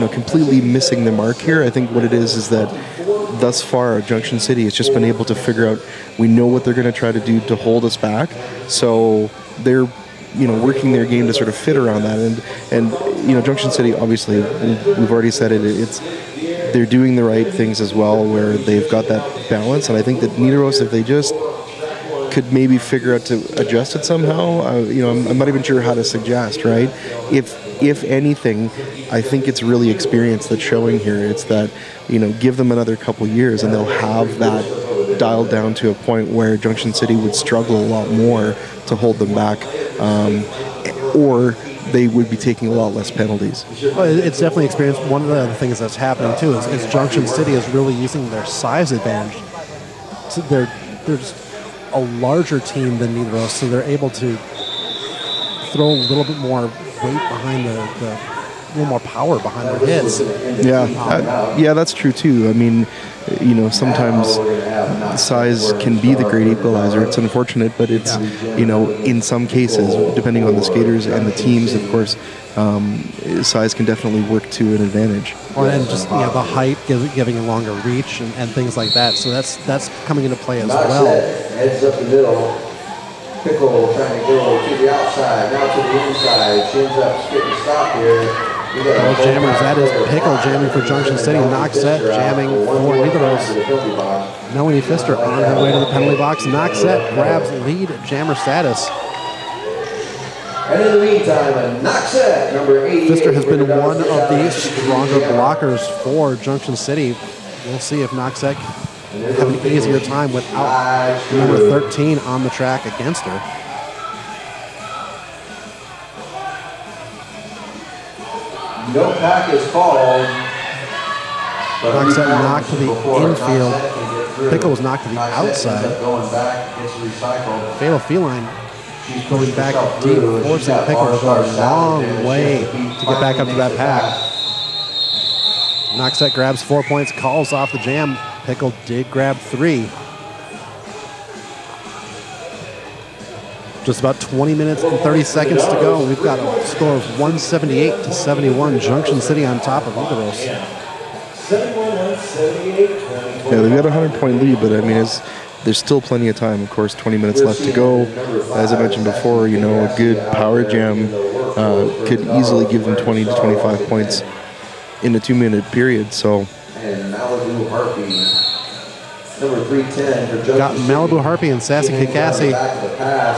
completely missing the mark here. I think what it is that thus far Junction City has just been able to figure out, we know what they're going to try to do to hold us back, so they're working their game to sort of fit around that. And Junction City, obviously, we've already said it. They're doing the right things as well, where they've got that balance. And I think that Nidaros, if they just could maybe figure out to adjust it somehow, I'm not even sure how to suggest, right? If anything, I think it's really experience that's showing here. It's that, give them another couple years and they'll have that dialed down to a point where Junction City would struggle a lot more to hold them back, or they would be taking a lot less penalties. Well, it's definitely experience. One of the other things that's happening too is Junction City is really using their size advantage. So they're just a larger team than Nidaros, so they're able to throw a little bit more weight behind a little more power behind their hits. Yeah, that's true too. I mean, sometimes size can be the great equalizer. It's unfortunate, but it's, in some cases, depending on the skaters and the teams, of course, size can definitely work to an advantage. Well, and just the height giving a longer reach and things like that. So that's coming into play as well. Heads up the middle. Pickle trying to go to the outside, now to the inside. Shins up, skip and stop here. Jammers, that is Pickle jamming for Junction City. Noxette jamming for Nidaros. Melanie Pfister on her way to the penalty box. Noxette grabs lead jammer status. And in the meantime, Noxette, number 88. Pfister has been one of the stronger blockers for Junction City. We'll see if Noxette have an easier time without number 13 on the track against her. No pack is called. Noxette knocked to the infield. Pickle was knocked to the outside. Fatal Feline going back deep, forcing Pickle to go a long way to get back up to that pack. Noxette grabs 4 points, calls off the jam. Pickle did grab 3. Just about 20 minutes and 30 seconds to go. We've got a score of 178-71. Junction City on top of Nidaros. Yeah, they've got a 100-point lead, but I mean, there's still plenty of time. Of course, 20 minutes left to go. As I mentioned before, a good power jam could easily give them 20 to 25 points in a 2-minute period. So. And Malibu Harpy, number 310 for Junction got Malibu Harpy and Sassy Kikassi.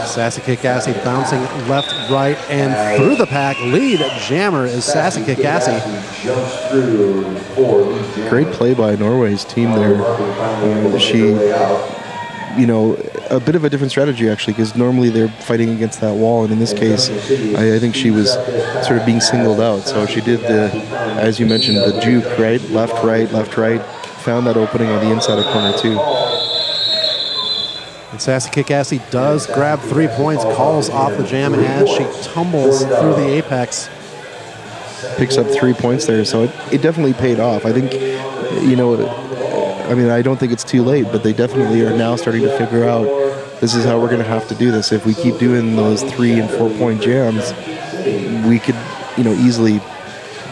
Sassy Kikassi bouncing left, right, and through the pack. Lead jammer is Sassy Kikassi. Great play by Norway's team there. She, a bit of a different strategy actually, because normally they're fighting against that wall, and in this case, I think she was sort of being singled out. So she did as you mentioned, the juke, right, left, right. Found that opening on the inside of corner 2. And Sassy Kikassi does grab 3 points, calls off the jam as she tumbles through the apex. Picks up 3 points there, so it definitely paid off. I think, I don't think it's too late, but they definitely are now starting to figure out this is how we're going to have to do this. If we keep doing those 3 and 4 point jams, we could, easily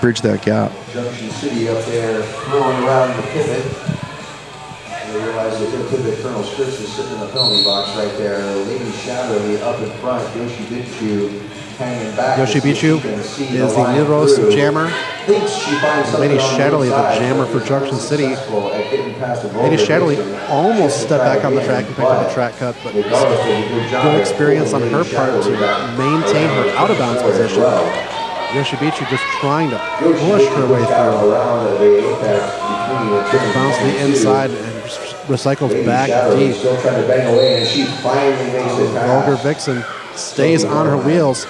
bridge that gap. Junction City up there throwing around the pivot. They realize that their pivot, Colonel Spritz is sitting in the penalty box right there. Lady Shadowy up in front. Yoshi Bichu hanging back. Yoshi Bichu is the Nidaros jammer. Lady Shadowy, the jammer for Junction City. Lady Shadowy almost stepped back on the track and picked up a track cut, but good experience on her part to maintain her out-of-bounds position. Yoshi Bichu just trying to push her way through. Bounce to the inside and recycles back deep. Vulgar Vixen stays on her wheels.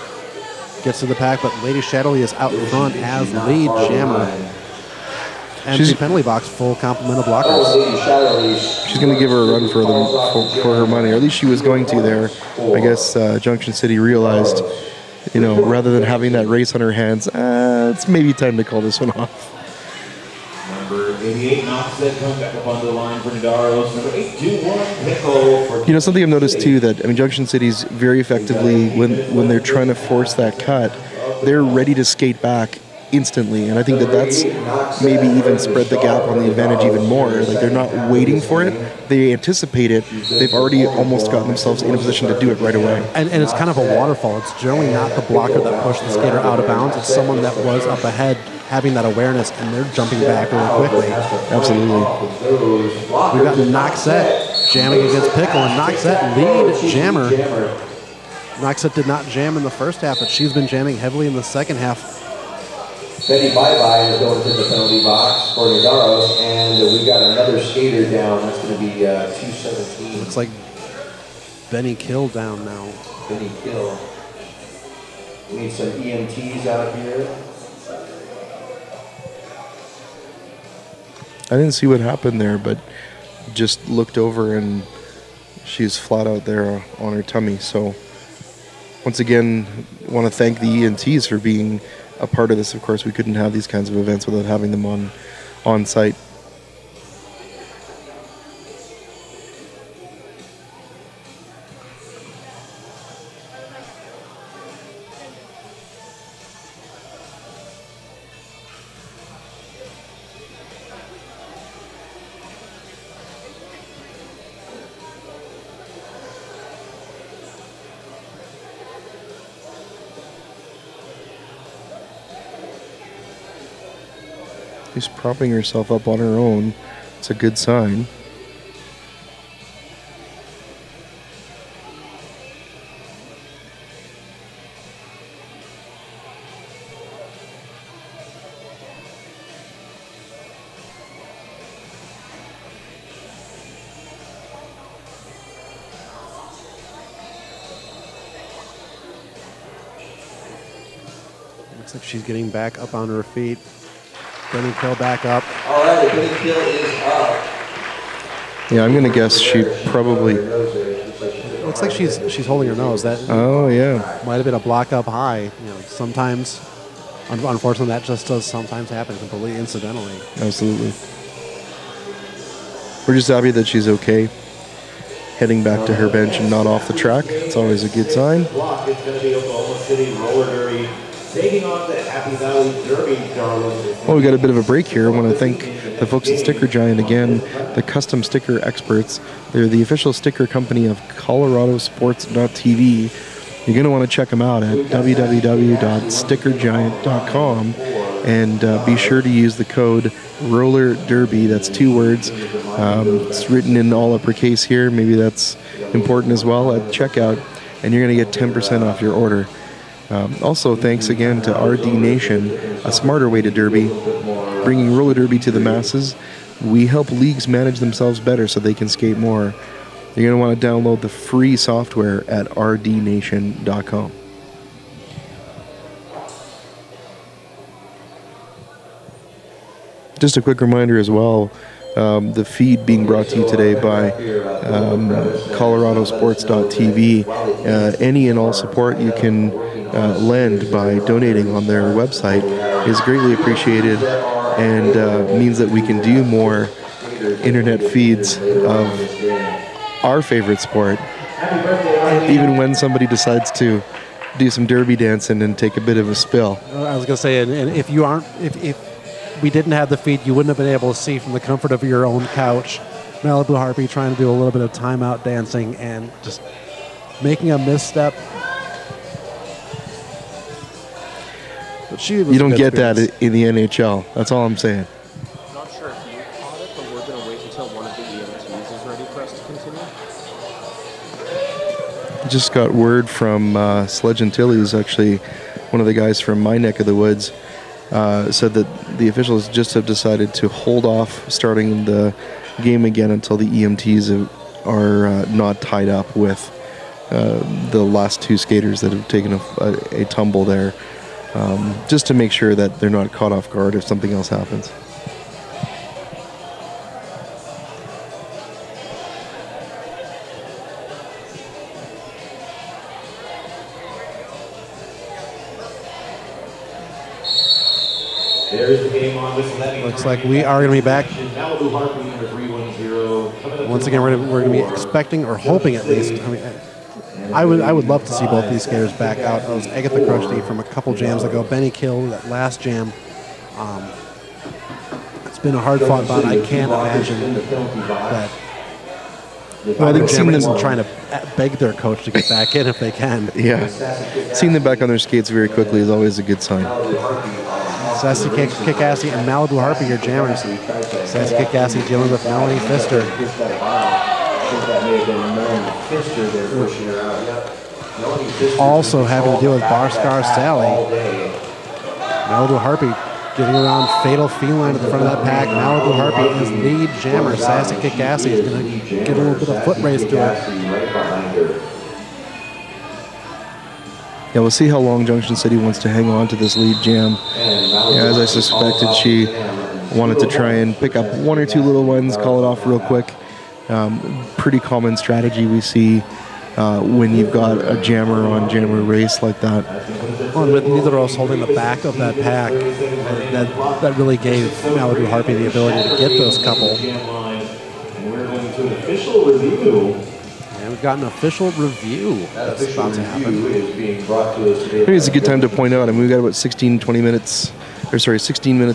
Gets to the pack, but Lady Shadowy is out front as lead jammer. And the penalty box, full complement of blockers. She's going to give her a run for her money, or at least she was going to there. I guess Junction City realized, rather than having that race on her hands, it's maybe time to call this one off. Number 88, Noxette coming back up onto the line for Nidaros. Number 821, Pickle. Something I've noticed too, that Junction City's very effectively, when they're trying to force that cut, they're ready to skate back instantly, and I think that that's maybe even spread the gap on the advantage even more. Like, they're not waiting for it, they anticipate it, they've already almost gotten themselves in a position to do it right away. And it's kind of a waterfall. It's generally not the blocker that pushed the skater out of bounds, it's someone that was up ahead having that awareness, and they're jumping back really quickly. Absolutely. We've got Noxette jamming against Pickle, and Noxette lead jammer. Noxette did not jam in the first half, but she's been jamming heavily in the second half. Benny Bye-Bye is going to the penalty box for Nidaros, and we've got another skater down. That's going to be 217. Looks like Benny Kill down now. Benny Kill. We need some EMTs out here. I didn't see what happened there, but just looked over and she's flat out there on her tummy. So once again, I want to thank the EMTs for being a part of this. Of course, we couldn't have these kinds of events without having them on site. She's propping herself up on her own. It's a good sign. Looks like she's getting back up on her feet. Benny Kill back up. All right, Benny Kill is up. Yeah, I'm gonna guess she probably. Looks like she's holding her nose. That Oh yeah. might have been a block up high. You know, sometimes, unfortunately, that just does sometimes happen completely incidentally. Absolutely. We're just happy that she's okay. Heading back to her bench and not off the track. It's always a good sign. Block is going to be Oklahoma City Roller Derby, taking on the Happy Valley Derby Darlings. Well, we got a bit of a break here. I want to thank the folks at Sticker Giant again, the custom sticker experts. They're the official sticker company of ColoradoSports.TV. You're going to want to check them out at www.stickergiant.com, and be sure to use the code Roller Derby. That's 2 words. It's written in all uppercase here. Maybe that's important as well at checkout, and you're going to get 10% off your order. Also, thanks again to RD Nation, a smarter way to derby, bringing roller derby to the masses. We help leagues manage themselves better so they can skate more. You're going to want to download the free software at rdnation.com. Just a quick reminder as well, the feed being brought to you today by ColoradoSports.TV. Any and all support you can lend by donating on their website is greatly appreciated, and means that we can do more internet feeds of our favorite sport, even when somebody decides to do some derby dancing and take a bit of a spill. I was going to say, and if you aren't, if we didn't have the feed, you wouldn't have been able to see from the comfort of your own couch Malibu Harpy trying to do a little bit of timeout dancing and just making a misstep. You don't get that in the NHL. That's all I'm saying. Not sure if you caught it, but we're going to wait until one of the EMTs is ready for us to continue. Just got word from Sledge and Tilly, who's actually one of the guys from my neck of the woods, said that the officials just have decided to hold off starting the game again until the EMTs are not tied up with the last 2 skaters that have taken a tumble there, just to make sure that they're not caught off guard if something else happens. There's the game on whistle. Looks like we are going to be back. Malibu Harpy number 310. Once again, we're going to be expecting, or hoping at least, I would love to see both these skaters back out. It was Agatha Crochet from a couple jams ago. Benny Kill, that last jam. It's been a hard-fought bout. I can't imagine that. Well, I think seeing them trying to beg their coach to get back in if they can. Yeah, seeing them back on their skates very quickly is always a good sign. Sassy Kick-Assy and Malibu Harpy, your jammers. Sassy Kick-Assy dealing with Melanie Pfister. Also having to deal with Bar Scar Sally. Malibu Harpy getting around Fatal Feline at the front of that pack. Malibu Harpy is lead jammer. Sassy Kick-Assy is going to get a little bit of foot race to her. Yeah, we'll see how long Junction City wants to hang on to this lead jam. Yeah, as I suspected, she wanted to try and pick up one or two little ones, call it off real quick. Pretty common strategy we see when you've got a jammer on jammer race like that. Well, and with Nidaros holding the back of that pack, that really gave Malibu Harpy the ability to get those couple. And we're going to an official review. And we've got an official review that's about to happen. Maybe it's a good time to point out, I mean, we've got about 16 minutes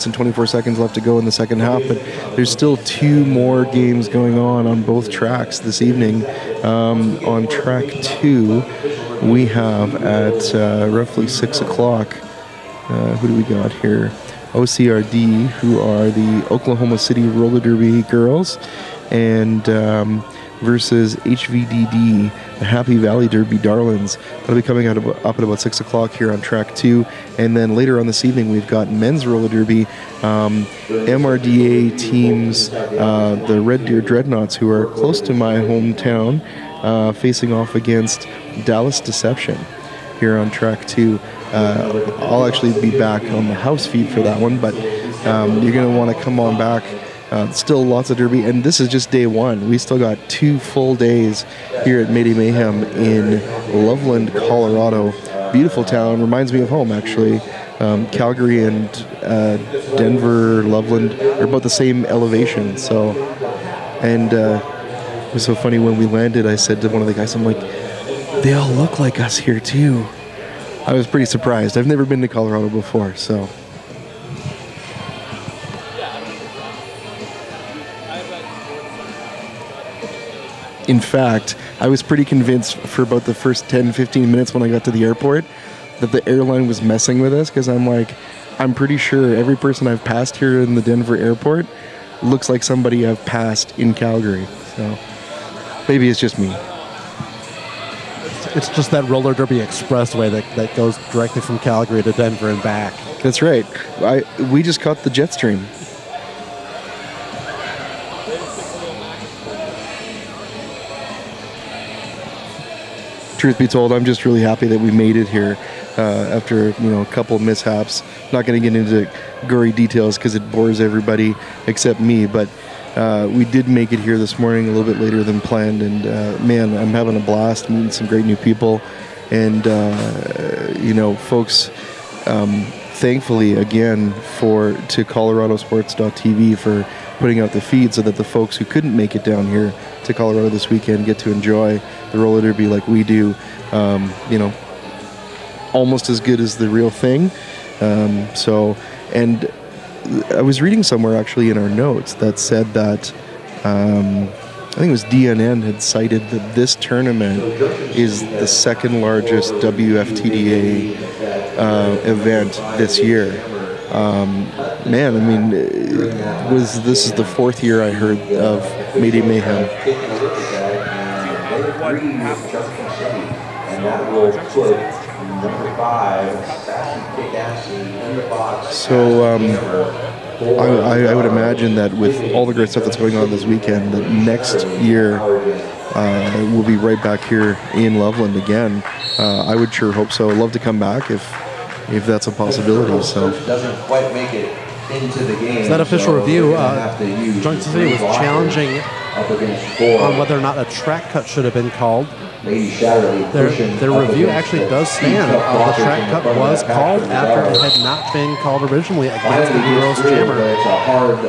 and 24 seconds left to go in the second half, but there's still 2 more games going on both tracks this evening. On track 2, we have at roughly 6 o'clock, who do we got here? OCRD, who are the Oklahoma City Roller Derby girls, and versus HVDD, the Happy Valley Derby Darlings. That'll be coming up at about 6 o'clock here on track 2. And then later on this evening, we've got men's roller derby, MRDA teams, the Red Deer Dreadnoughts, who are close to my hometown, facing off against Dallas Deception here on track 2. I'll actually be back on the house feed for that one, but you're going to want to come on back. Still lots of derby, and this is just day 1. We still got 2 full days here at Mayday Mayhem in Loveland, Colorado. Beautiful town, reminds me of home actually. Calgary and Denver, Loveland are about the same elevation. So, and it was so funny when we landed. I said to one of the guys, I'm like, they all look like us here too. I was pretty surprised. I've never been to Colorado before, so. In fact, I was pretty convinced for about the first 10-15 minutes when I got to the airport that the airline was messing with us, because I'm like, I'm pretty sure every person I've passed here in the Denver airport looks like somebody I've passed in Calgary. So maybe it's just me. It's just that roller derby expressway that goes directly from Calgary to Denver and back. That's right. We just caught the jet stream. Truth be told, I'm just really happy that we made it here after a couple of mishaps. Not going to get into gory details because it bores everybody except me, but we did make it here this morning a little bit later than planned, and man, I'm having a blast meeting some great new people, and folks. Thankfully, again, to ColoradoSports.TV for putting out the feed so that the folks who couldn't make it down here to Colorado this weekend get to enjoy the roller derby like we do. Almost as good as the real thing. And I was reading somewhere actually in our notes that said that I think it was DNN had cited that this tournament is the second largest WFTDA event this year. Man, I mean, this is the 4th year I heard of Mayday Mayhem. So I would imagine that with all the great stuff that's going on this weekend, that next year we'll be right back here in Loveland again. I would sure hope so. I'd love to come back if that's a possibility. So doesn't quite make it into the game. So that official review, Junction City was challenging on whether or not a track cut should have been called. Their review actually does stand. The track cut was called after it had not been called originally against the Nidaros jammer.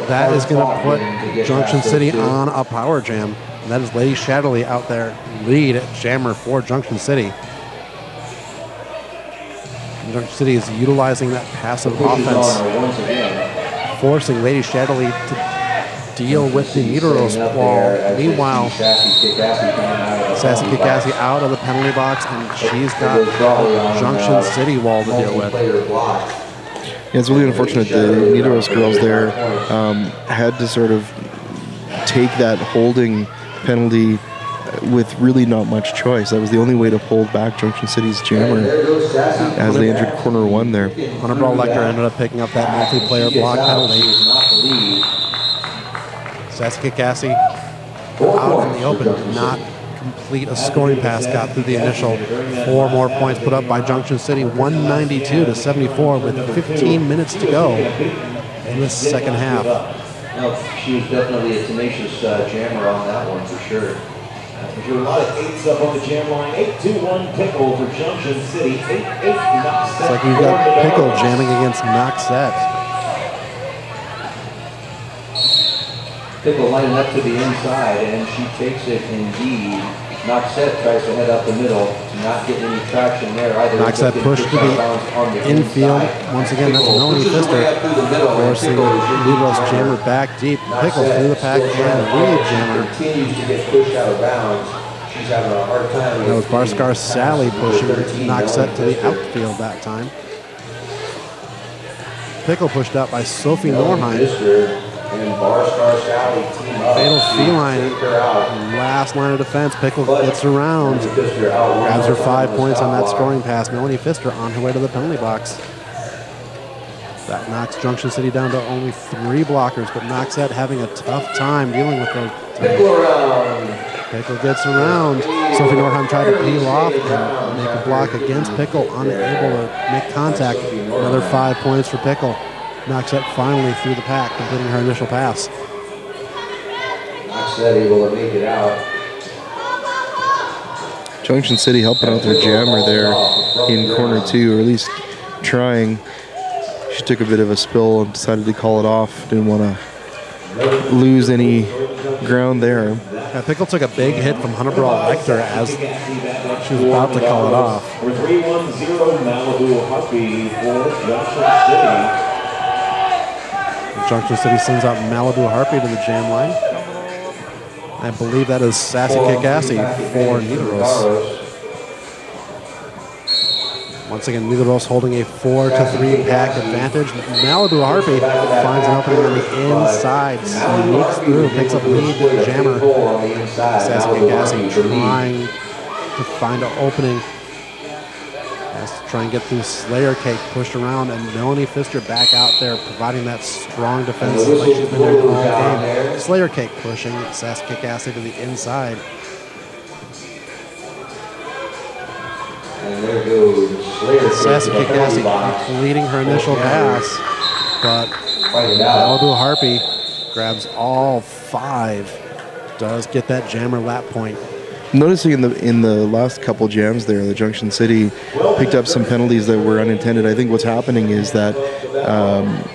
That is going to put Junction City on a power jam. And that is Lady Shadley out there, lead jammer for Junction City. And Junction City is utilizing that passive offense, forcing Lady Shadley to deal with the Nidaros wall. Meanwhile, Sassy Kikassi out of the penalty box, and she's got Junction City wall to deal with. Yeah, it's really unfortunate. The Nidaros girls there had to sort of take that holding penalty with really not much choice. That was the only way to hold back Junction City's jammer as they entered corner 1 there. Honorable Lecter ended up picking up that multiplayer block penalty. Sassy Kikassi out in the open, did not complete a scoring pass, got through the initial. 4 more points put up by Junction City, 192 to 74 with 15 minutes to go in the second half. No, she was definitely a tenacious jammer on that one for sure. There's a lot of 8s up on the jam line. 8-2-1 Pickle for Junction City. 8-8 Knoxet. It's like we've got Pickle jamming against Knoxet. Pickle lining up to the inside, and she takes it indeed. Knoxet tries to head up the middle to not get any traction there either. Knoxet pushed to the infield. Once again, that's Melanie Pfister forcing Nidaros jammer back deep. Pickle through the pack and lead jammer. Continues to get pushed out of bounds. She's having a hard time. That was Barskar Sally pushing Knoxet to the outfield that time. Pickle pushed out by Sophie Norheim. And Barskar Sally team up. Fatal Feline, last line of defense. Pickle gets around, grabs her 5 points on that scoring pass. Melanie Pfister on her way to the penalty box. That knocks Junction City down to only 3 blockers, but Knoxet having a tough time dealing with those. Pickle gets around. Sophie Norheim tried to peel off and make a block against Pickle, unable to make contact. Another 5 points for Pickle. Knoxet finally through the pack, completing her initial pass. Knoxet able to make it out. Junction City helping out their jammer there in corner 2, or at least trying. She took a bit of a spill and decided to call it off. Didn't want to lose any ground there. Yeah, Pickle took a big hit from Honorable Lecter as she was about to call it off. 3-1-0 Malibu Harpy for Junction City. Junction City sends out Malibu Harpy to the jam line. I believe that is Sassy Kikassi for Nidaros. Once again, Nidaros holding a 4-3 pack advantage. Malibu Harpy finds an opening on the inside, sneaks through, picks up lead jammer. Sassy Kikassi trying to find an opening. Has to try and get through Slayer Cake, pushed around, and Melanie Pfister back out there, providing that strong defense like she's been doing all game. Slayer Cake pushing Sassy Kikassi to the inside. And there goes Sassy Kikassi completing her initial pass, but Malibu Harpy grabs all 5. Does get that jammer lap point. Noticing in the last couple jams there, the Junction City picked up some penalties that were unintended. I think what's happening is that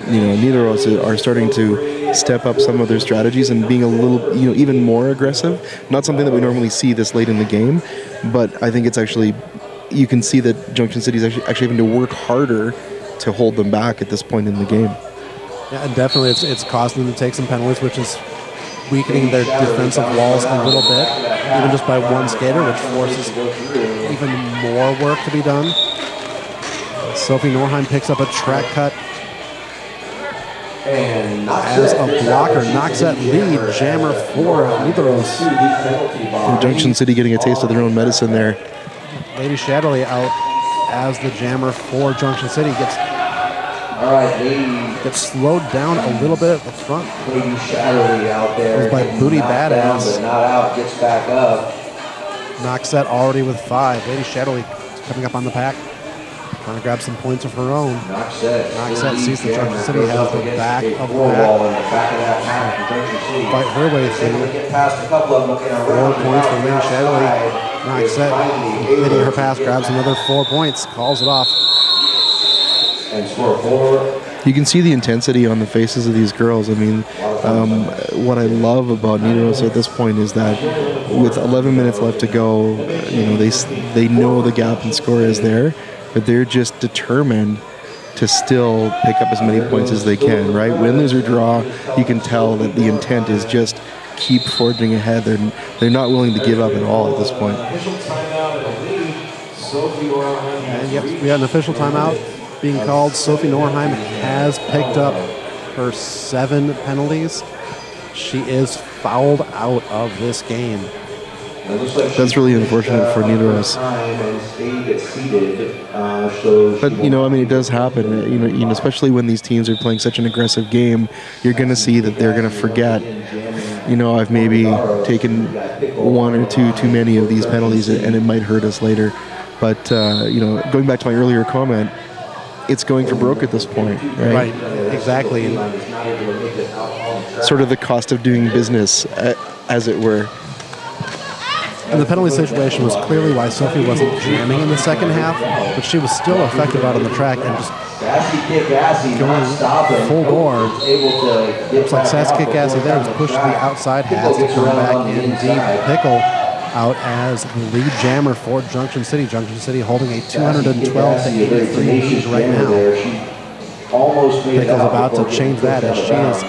Nidaros are starting to step up some of their strategies and being a little, even more aggressive. Not something that we normally see this late in the game, but I think it's actually, you can see that Junction City is actually having to work harder to hold them back at this point in the game. Yeah, and definitely it's causing them to take some penalties, which is weakening their defensive walls a little bit, even just by one skater, which forces even more work to be done. Sophie Norheim picks up a track cut as a blocker. Knoxet lead, jammer for Nidaros. And Junction City getting a taste of their own medicine there. Lady Shadley out as the jammer for Junction City. Gets slowed down a little bit at the front. Lady Shadley out there. It was by Booty Badass. But not out, gets back up. Knoxet already with 5. Lady Shadley coming up on the pack. Trying to grab some points of her own. Knoxet sees that Junction City has the back of the pack. Fight her way through. 4 points for Lady Shadley. Knoxet hitting her pass, grabs another 4 points, calls it off. And score 4. You can see the intensity on the faces of these girls. I mean, what I love about Nidaros at this point is that with 11 minutes left to go, you know, they know the gap in score is there, but they're just determined to still pick up as many points as they can, right? Win, lose, or draw, you can tell that the intent is just keep forging ahead. They're not willing to give up at all at this point. And yep, we got an official timeout being called. Sophie Norheim has picked up her 7 penalties. She is fouled out of this game. That's really unfortunate for Nidaros. But, you know, I mean, it does happen. You know, especially when these teams are playing such an aggressive game, you're going to see that they're going to forget, you know, I've maybe taken 1 or 2 too many of these penalties, and it might hurt us later. But, you know, going back to my earlier comment, it's going for broke at this point, right? Right, exactly. Sort of the cost of doing business, as it were. And the penalty situation was clearly why Sophie wasn't jamming in the second half, but she was still effective out on the track and just going full bore. Looks like Sassy Kick Assy there was pushed to the outside, has to come back in deep. Pickle out as the lead jammer for Junction City. Junction City holding a 212-83 lead right now. Pickle's about to change that as she is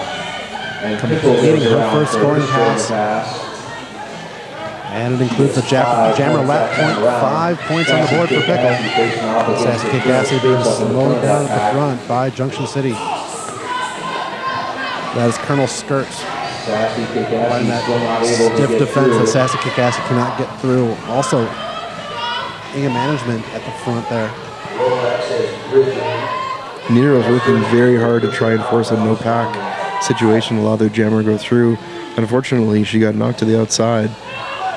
completing her first scoring pass. And it includes the jammer lap point, 5 points on the board for Pickle. Sassy Kick Assy being slowed down at the front by Junction City. That is Colonel Skirts. Providing that stiff defense that Sassy Kick Assy cannot get through. Also, Inga Management at the front there. Nidaros working very hard to try and force a no-pack situation, allow their jammer to go through. Unfortunately, she got knocked to the outside.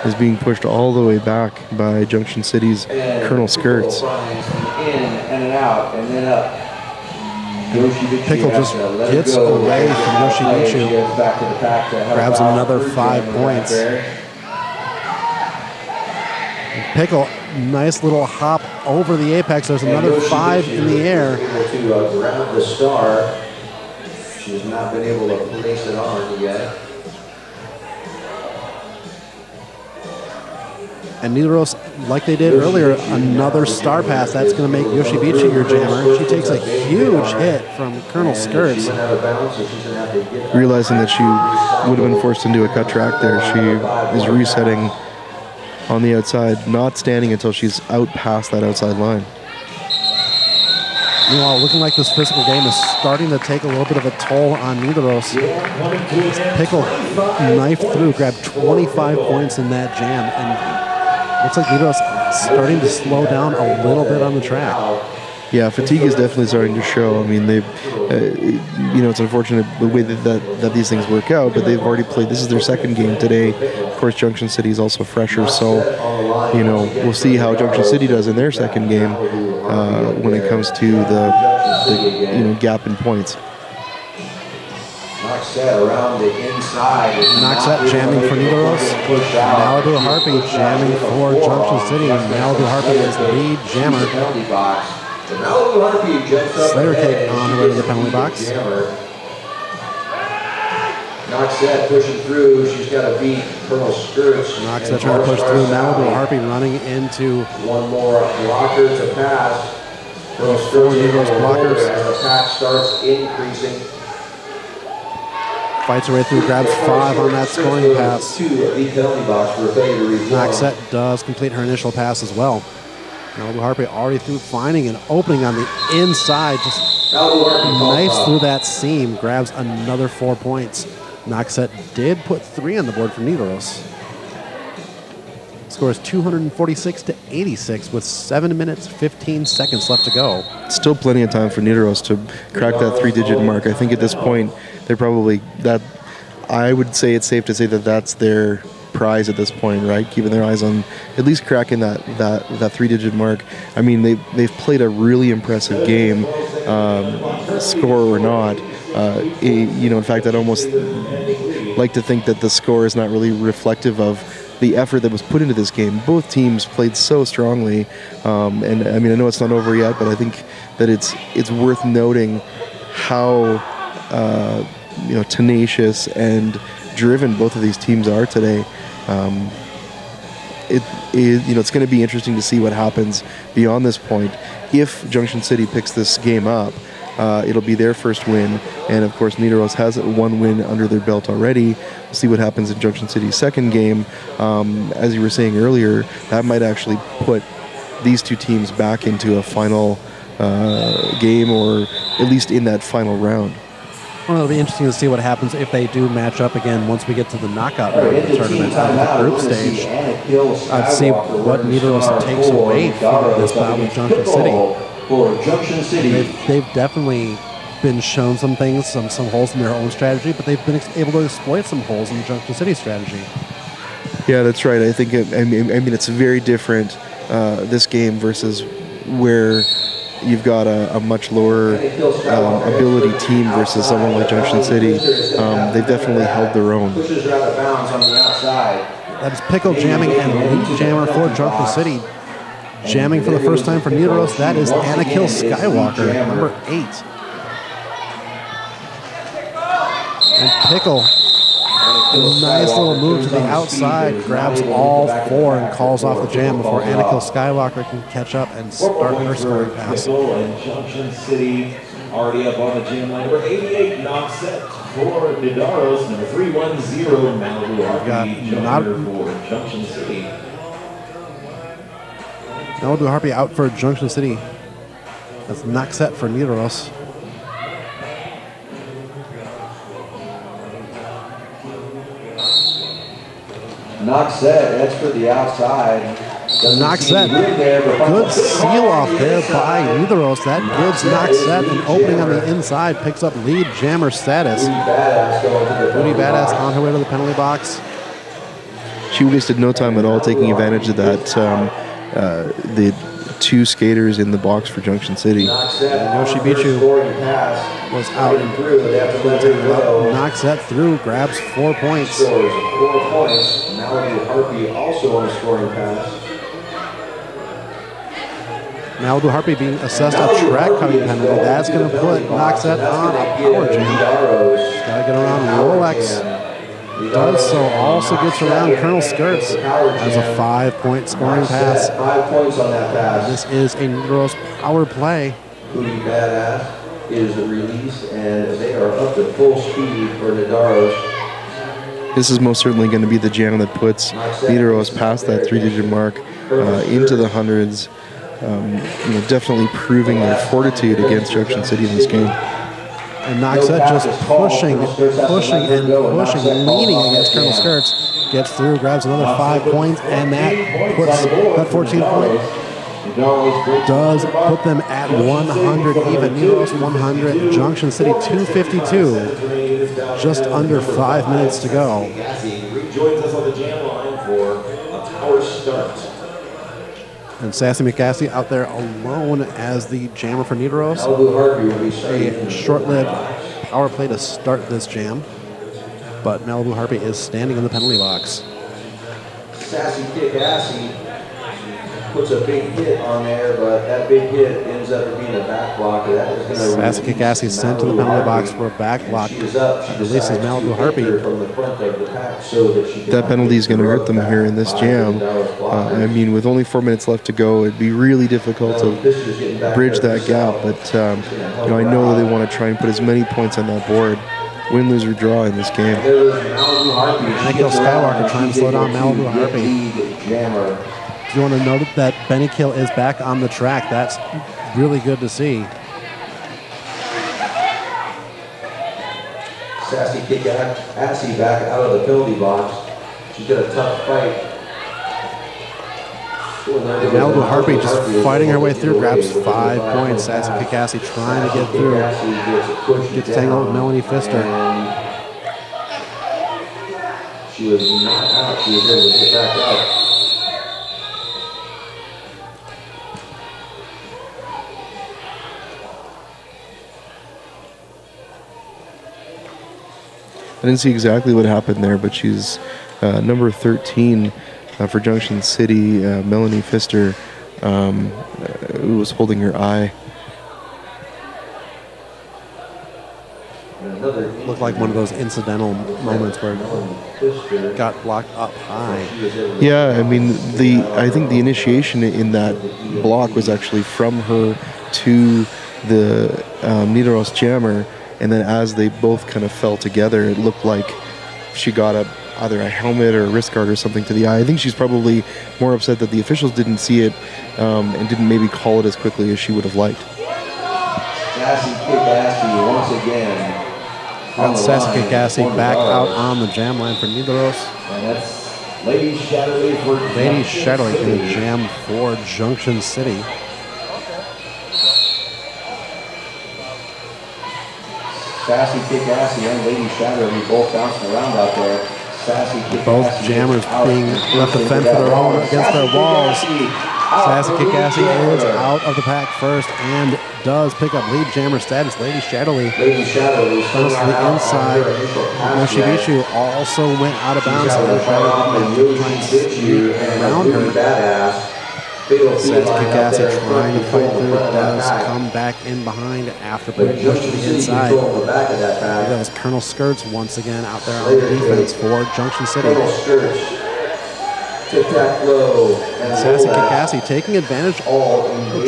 Is being pushed all the way back by Junction City's Colonel Skirts. Pickle just gets away from Yoshimitsu. Grabs another 5 points. Pickle, nice little hop over the apex. There's another 5 in the air. To grab the star. She has not been able to place it on yet. And Nidaros, like they did earlier, another star pass. That's going to make Yoshibichi your jammer. She takes a huge hit from Colonel Skirts. Realizing that she would have been forced into a cut track there, she is resetting on the outside, not standing until she's out past that outside line. Meanwhile, looking like this physical game is starting to take a little bit of a toll on Nidaros. Pickle knifed through, grabbed 25 points in that jam, and looks like Nidaros starting to slow down a little bit on the track. Yeah, fatigue is definitely starting to show. I mean, they've, you know, it's unfortunate the way that these things work out, but they've already played. This is their second game today. Of course, Junction City is also fresher, so, you know, we'll see how Junction City does in their second game when it comes to the you know, gap in points. Noxette around the inside. Noxette jamming for Nidaros. Malibu Harpy jamming for Junction City. Malibu Harpy is the lead jammer. Slayer Cake on her way to the penalty box. Noxette pushing through. She's got to beat Colonel Skirts. Noxette trying to push through. Malibu Harpy running into one more blocker to pass. Colonel Skirts blockers as the pack starts increasing. Fights her way through, grabs 5 on that scoring pass. Noxette does complete her initial pass as well. Malibu Harpy already through, finding an opening on the inside. Just knifes through that seam, grabs another 4 points. Noxette did put 3 on the board for Nidaros. Scores 246-86 with 7 minutes, 15 seconds left to go. Still plenty of time for Nidaros to crack that 3-digit mark. I think at this point, they're probably that. I would say it's safe to say that that's their prize at this point, right? Keeping their eyes on at least cracking that 3-digit mark. I mean, they've played a really impressive game, score or not. You know, in fact, I'd almost like to think that the score is not really reflective of the effort that was put into this game. Both teams played so strongly, and I mean, I know it's not over yet, but I think that it's worth noting how tenacious and driven both of these teams are today. It's going to be interesting to see what happens beyond this point. If Junction City picks this game up, it'll be their first win, and of course Nidaros has one win under their belt already. We'll see what happens in Junction City's second game. As you were saying earlier, that might actually put these two teams back into a final game, or at least in that final round. Well, it'll be interesting to see what happens if they do match up again once we get to the knockout round of the tournament, the group stage. I'd see what Nidaros takes away from this bout with Junction City. They've definitely been shown some things, some holes in their own strategy, but they've been able to exploit some holes in the Junction City strategy. Yeah, that's right. I think it's very different, this game versus where you've got a much lower ability team versus someone like Junction City. They've definitely held their own. That is Pickle jamming and lead jammer for Junction City. Jamming for the first time for Nidaros, that is Anakill Skywalker, number 8. And Pickle, a nice little move to the outside, grabs all 4 and calls off the jam before Anakill Skywalker can catch up and start her scoring pass. And Junction City already up on the jam line. Number 88, knock set for Nidaros. Number 310, Malibu Harpy, jumper for Junction City. Malibu Harpy out for Junction City. That's knock set for Nidaros. Knock set, that's for the outside. Knock set, good seal off there by Nidaros. That gives knock set an opening on the inside, picks up lead jammer status. Booty Badass on her way to the penalty box. She wasted no time at all taking advantage of that. The 2 skaters in the box for Junction City. Yoshi Bichu was out and knocks that through, grabs 4 points. 4 points. Malibu Harpy also on a scoring pass. Malibu Harpy being assessed a track cutting penalty. That's going to put Noxette on a power jam. Got to get around Rolex. Does so, also gets around Colonel Skirts as a 5-point scoring pass. 5 points on that pass. This is a Nidaros power play. Booty Badass is released, and they are up to full speed for Nidaros. This is most certainly going to be the jam that puts Nidaros past that 3-digit mark into the hundreds. Definitely proving their fortitude against Junction City in this game. And Noxette just pushing, leaning against Colonel Skirts. Gets through, grabs another 5 points, and that puts that 14 points. Does put them at 100 even. Nidaros 100, Junction City 252. Just under 5 minutes to go. Rejoins us on the jam line for a power start. And Sassy McCaskey out there alone as the jammer for Nidaros. A short-lived power play to start this jam. But Malibu Harpy is standing in the penalty box. Sassy McCaskey puts a big hit on there, but that big hit ends up being a back block. Sassy Kikasi sent to the penalty box for a back block. She releases Malibu Harpy. That penalty is going to hurt them here in this jam. With only 4 minutes left to go, it'd be really difficult to bridge that gap. But I know that they want to try and put as many points on that board, win, lose, or draw in this game. Anakill Skywalker trying to slow down Malibu Harpy. You want to note that Benny Kill is back on the track. That's really good to see. Sassy Kikasi back out of the penalty box. She's got a tough fight. Malibu Harpy just fighting her way through, grabs 5 points. Sassy Kikasi trying to get through. Gets tangled with Melanie Pfister. She was not out. She was able to get back up. I didn't see exactly what happened there, but she's number 13 for Junction City, Melanie Pfister, who was holding her eye. looked like one of those incidental moments where it got blocked up high. Yeah, I mean, I think the initiation in that block was actually from her to the Nidaros jammer, and then as they both kind of fell together, it looked like she got either a helmet or a wrist guard or something to the eye. I think she's probably more upset that the officials didn't see it and didn't maybe call it as quickly as she would have liked. Sassy Kick-Assy once again. Got Sassy Kick-Assy back out on the jam line for Nidaros. And that's Lady Shatterly for Lady Shatterly in the jam for Junction City. Sassy Kick-Assy and Lady Shatterly both bouncing around out there. Sassy Kick-Assy. Both jammers being left to fend for their own against their walls. Sassy Kick-Assy is out of the pack first and does pick up lead jammer status. Lady Shatterly comes to the inside. Yoshibishu also went out of bounds. Lady Shatterly didn't try and sneak around her. Sassy Kick-Assy trying to fight through, does come back in behind after being pushed to the inside. That was Colonel Skirts once again out there on the defense for Junction City. Sassy Kick-Assy taking advantage,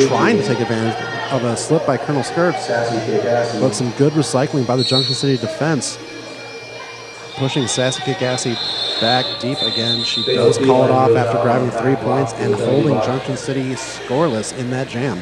trying to take advantage of a slip by Colonel Skirts, but some good recycling by the Junction City defense. Pushing Sassy Kick-Assy back deep again. She does call it off after grabbing 3 points and holding Junction City scoreless in that jam.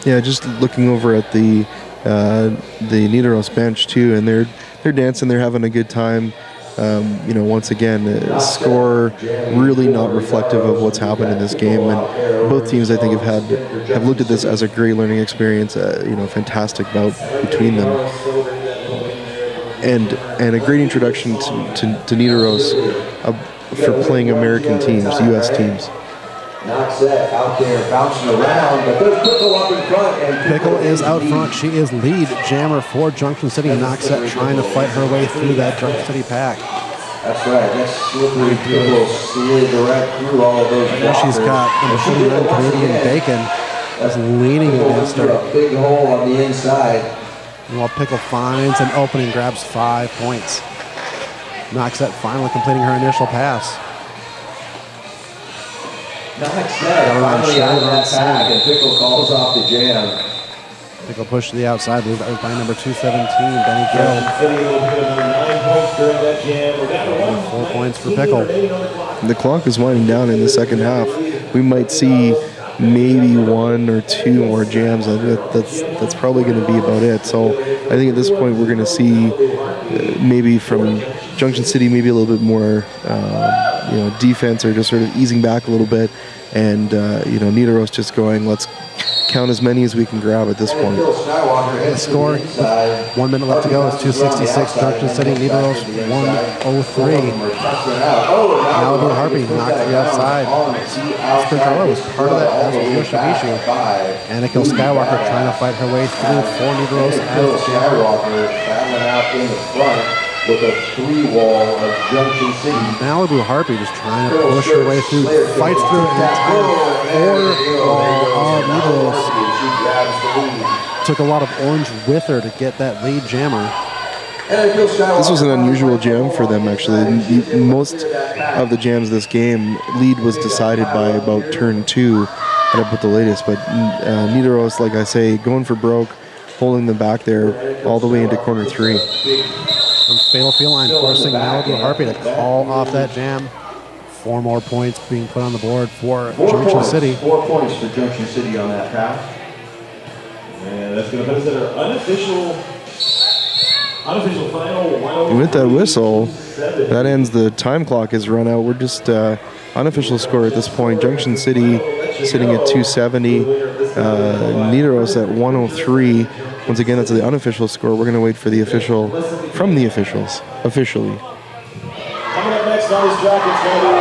Yeah, just looking over at the Nidaros bench too, and they're dancing, they're having a good time. You know, once again, score really not reflective of what's happened in this game, and both teams I think have looked at this as a great learning experience. You know, fantastic bout between them. And a great introduction to Nidaros for playing American teams, U.S. teams. Noxette out there bouncing around, but there's Pickle up in front. And Pickle is out front. She is lead jammer for Junction City. Noxette trying to fight her way through that Junction City pack. That's right. That's slippery Pickle slid right through all of those. Now she's got number 49 Canadian Bacon is leaning against her. A big hole on the inside. While Pickle finds an opening, grabs 5 points. Noxette finally completing her initial pass. Noxette finally out of that pack, and Pickle calls off the jam. Pickle pushed to the outside, moved out by number 217, Benny Gill. 4 points for Pickle. The clock is winding down in the second half. We might see maybe 1 or 2 more jams. That's probably going to be about it. So I think at this point we're going to see maybe from Junction City maybe a little bit more you know, defense, or just sort of easing back a little bit, and you know, Nidaros just going, let's count as many as we can grab at this point. The score, 1 minute left to go, is 266. Junction City, Nidaros 103. Malibu Harpy knocked to the outside. Sprintrola was part of that, as was Yoshibishu. Anakill Skywalker trying to fight her way through for Nidaros as Skywalker battling out in the front with a 3-wall of Junction City. Malibu Harpy just trying to push her way through, fights through an entire 4-wall of Nidaros. Took a lot of orange with her to get that lead jammer. This was an unusual jam for them, actually. Most of the jams this game, lead was decided by about turn 2 at the latest, but Nidaros, like I say, going for broke, holding them back there all the way into corner 3. Fatal Feline forcing Malibu Harpy to call off that jam. 4 more points being put on the board for Junction City. 4 points for Junction City on that path. And that's going to put us at our unofficial final. And with that whistle, that ends the time clock is run out. We're just unofficial score at this point. Junction City sitting at 270. Nidaros at 103. Once again, that's the unofficial score. We're going to wait for the official from the officials, officially. Coming up next on this track, it's going to be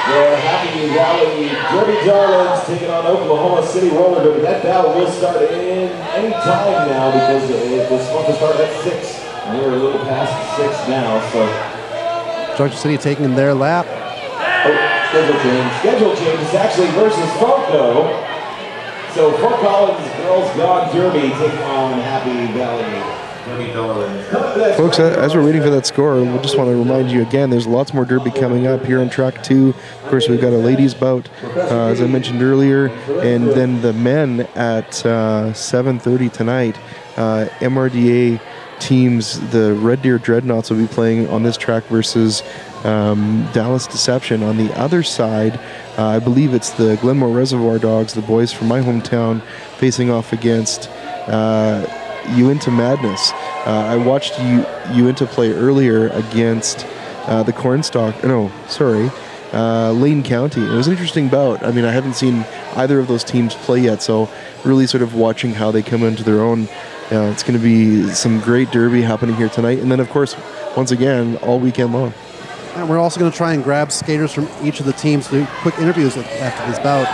the Happy Valley Derby Darlings taking on Oklahoma City Roller Derby. That battle will start in any time now because it was supposed to start at 6. And we're a little past 6 now, so. Junction City taking their lap. Oh, schedule change. Schedule change is actually versus Falco. So Fort Collins Girls Gone Derby taking on Happy Valley Folks, as we're waiting for that score, we just want to remind you again, there's lots more Derby coming up here on track 2. Of course, we've got a ladies bout, as I mentioned earlier, and then the men at 7:30 tonight. MRDA teams, the Red Deer Dreadnoughts, will be playing on this track versus Dallas Deception. On the other side, I believe it's the Glenmore Reservoir Dogs, the boys from my hometown, facing off against Uinta Madness. I watched Uinta play earlier against the Cornstalk. No, sorry, Lane County. It was an interesting bout. I mean, I haven't seen either of those teams play yet, so really sort of watching how they come into their own. It's going to be some great derby happening here tonight, and then of course, once again, all weekend long. And we're also going to try and grab skaters from each of the teams to do quick interviews after this bout.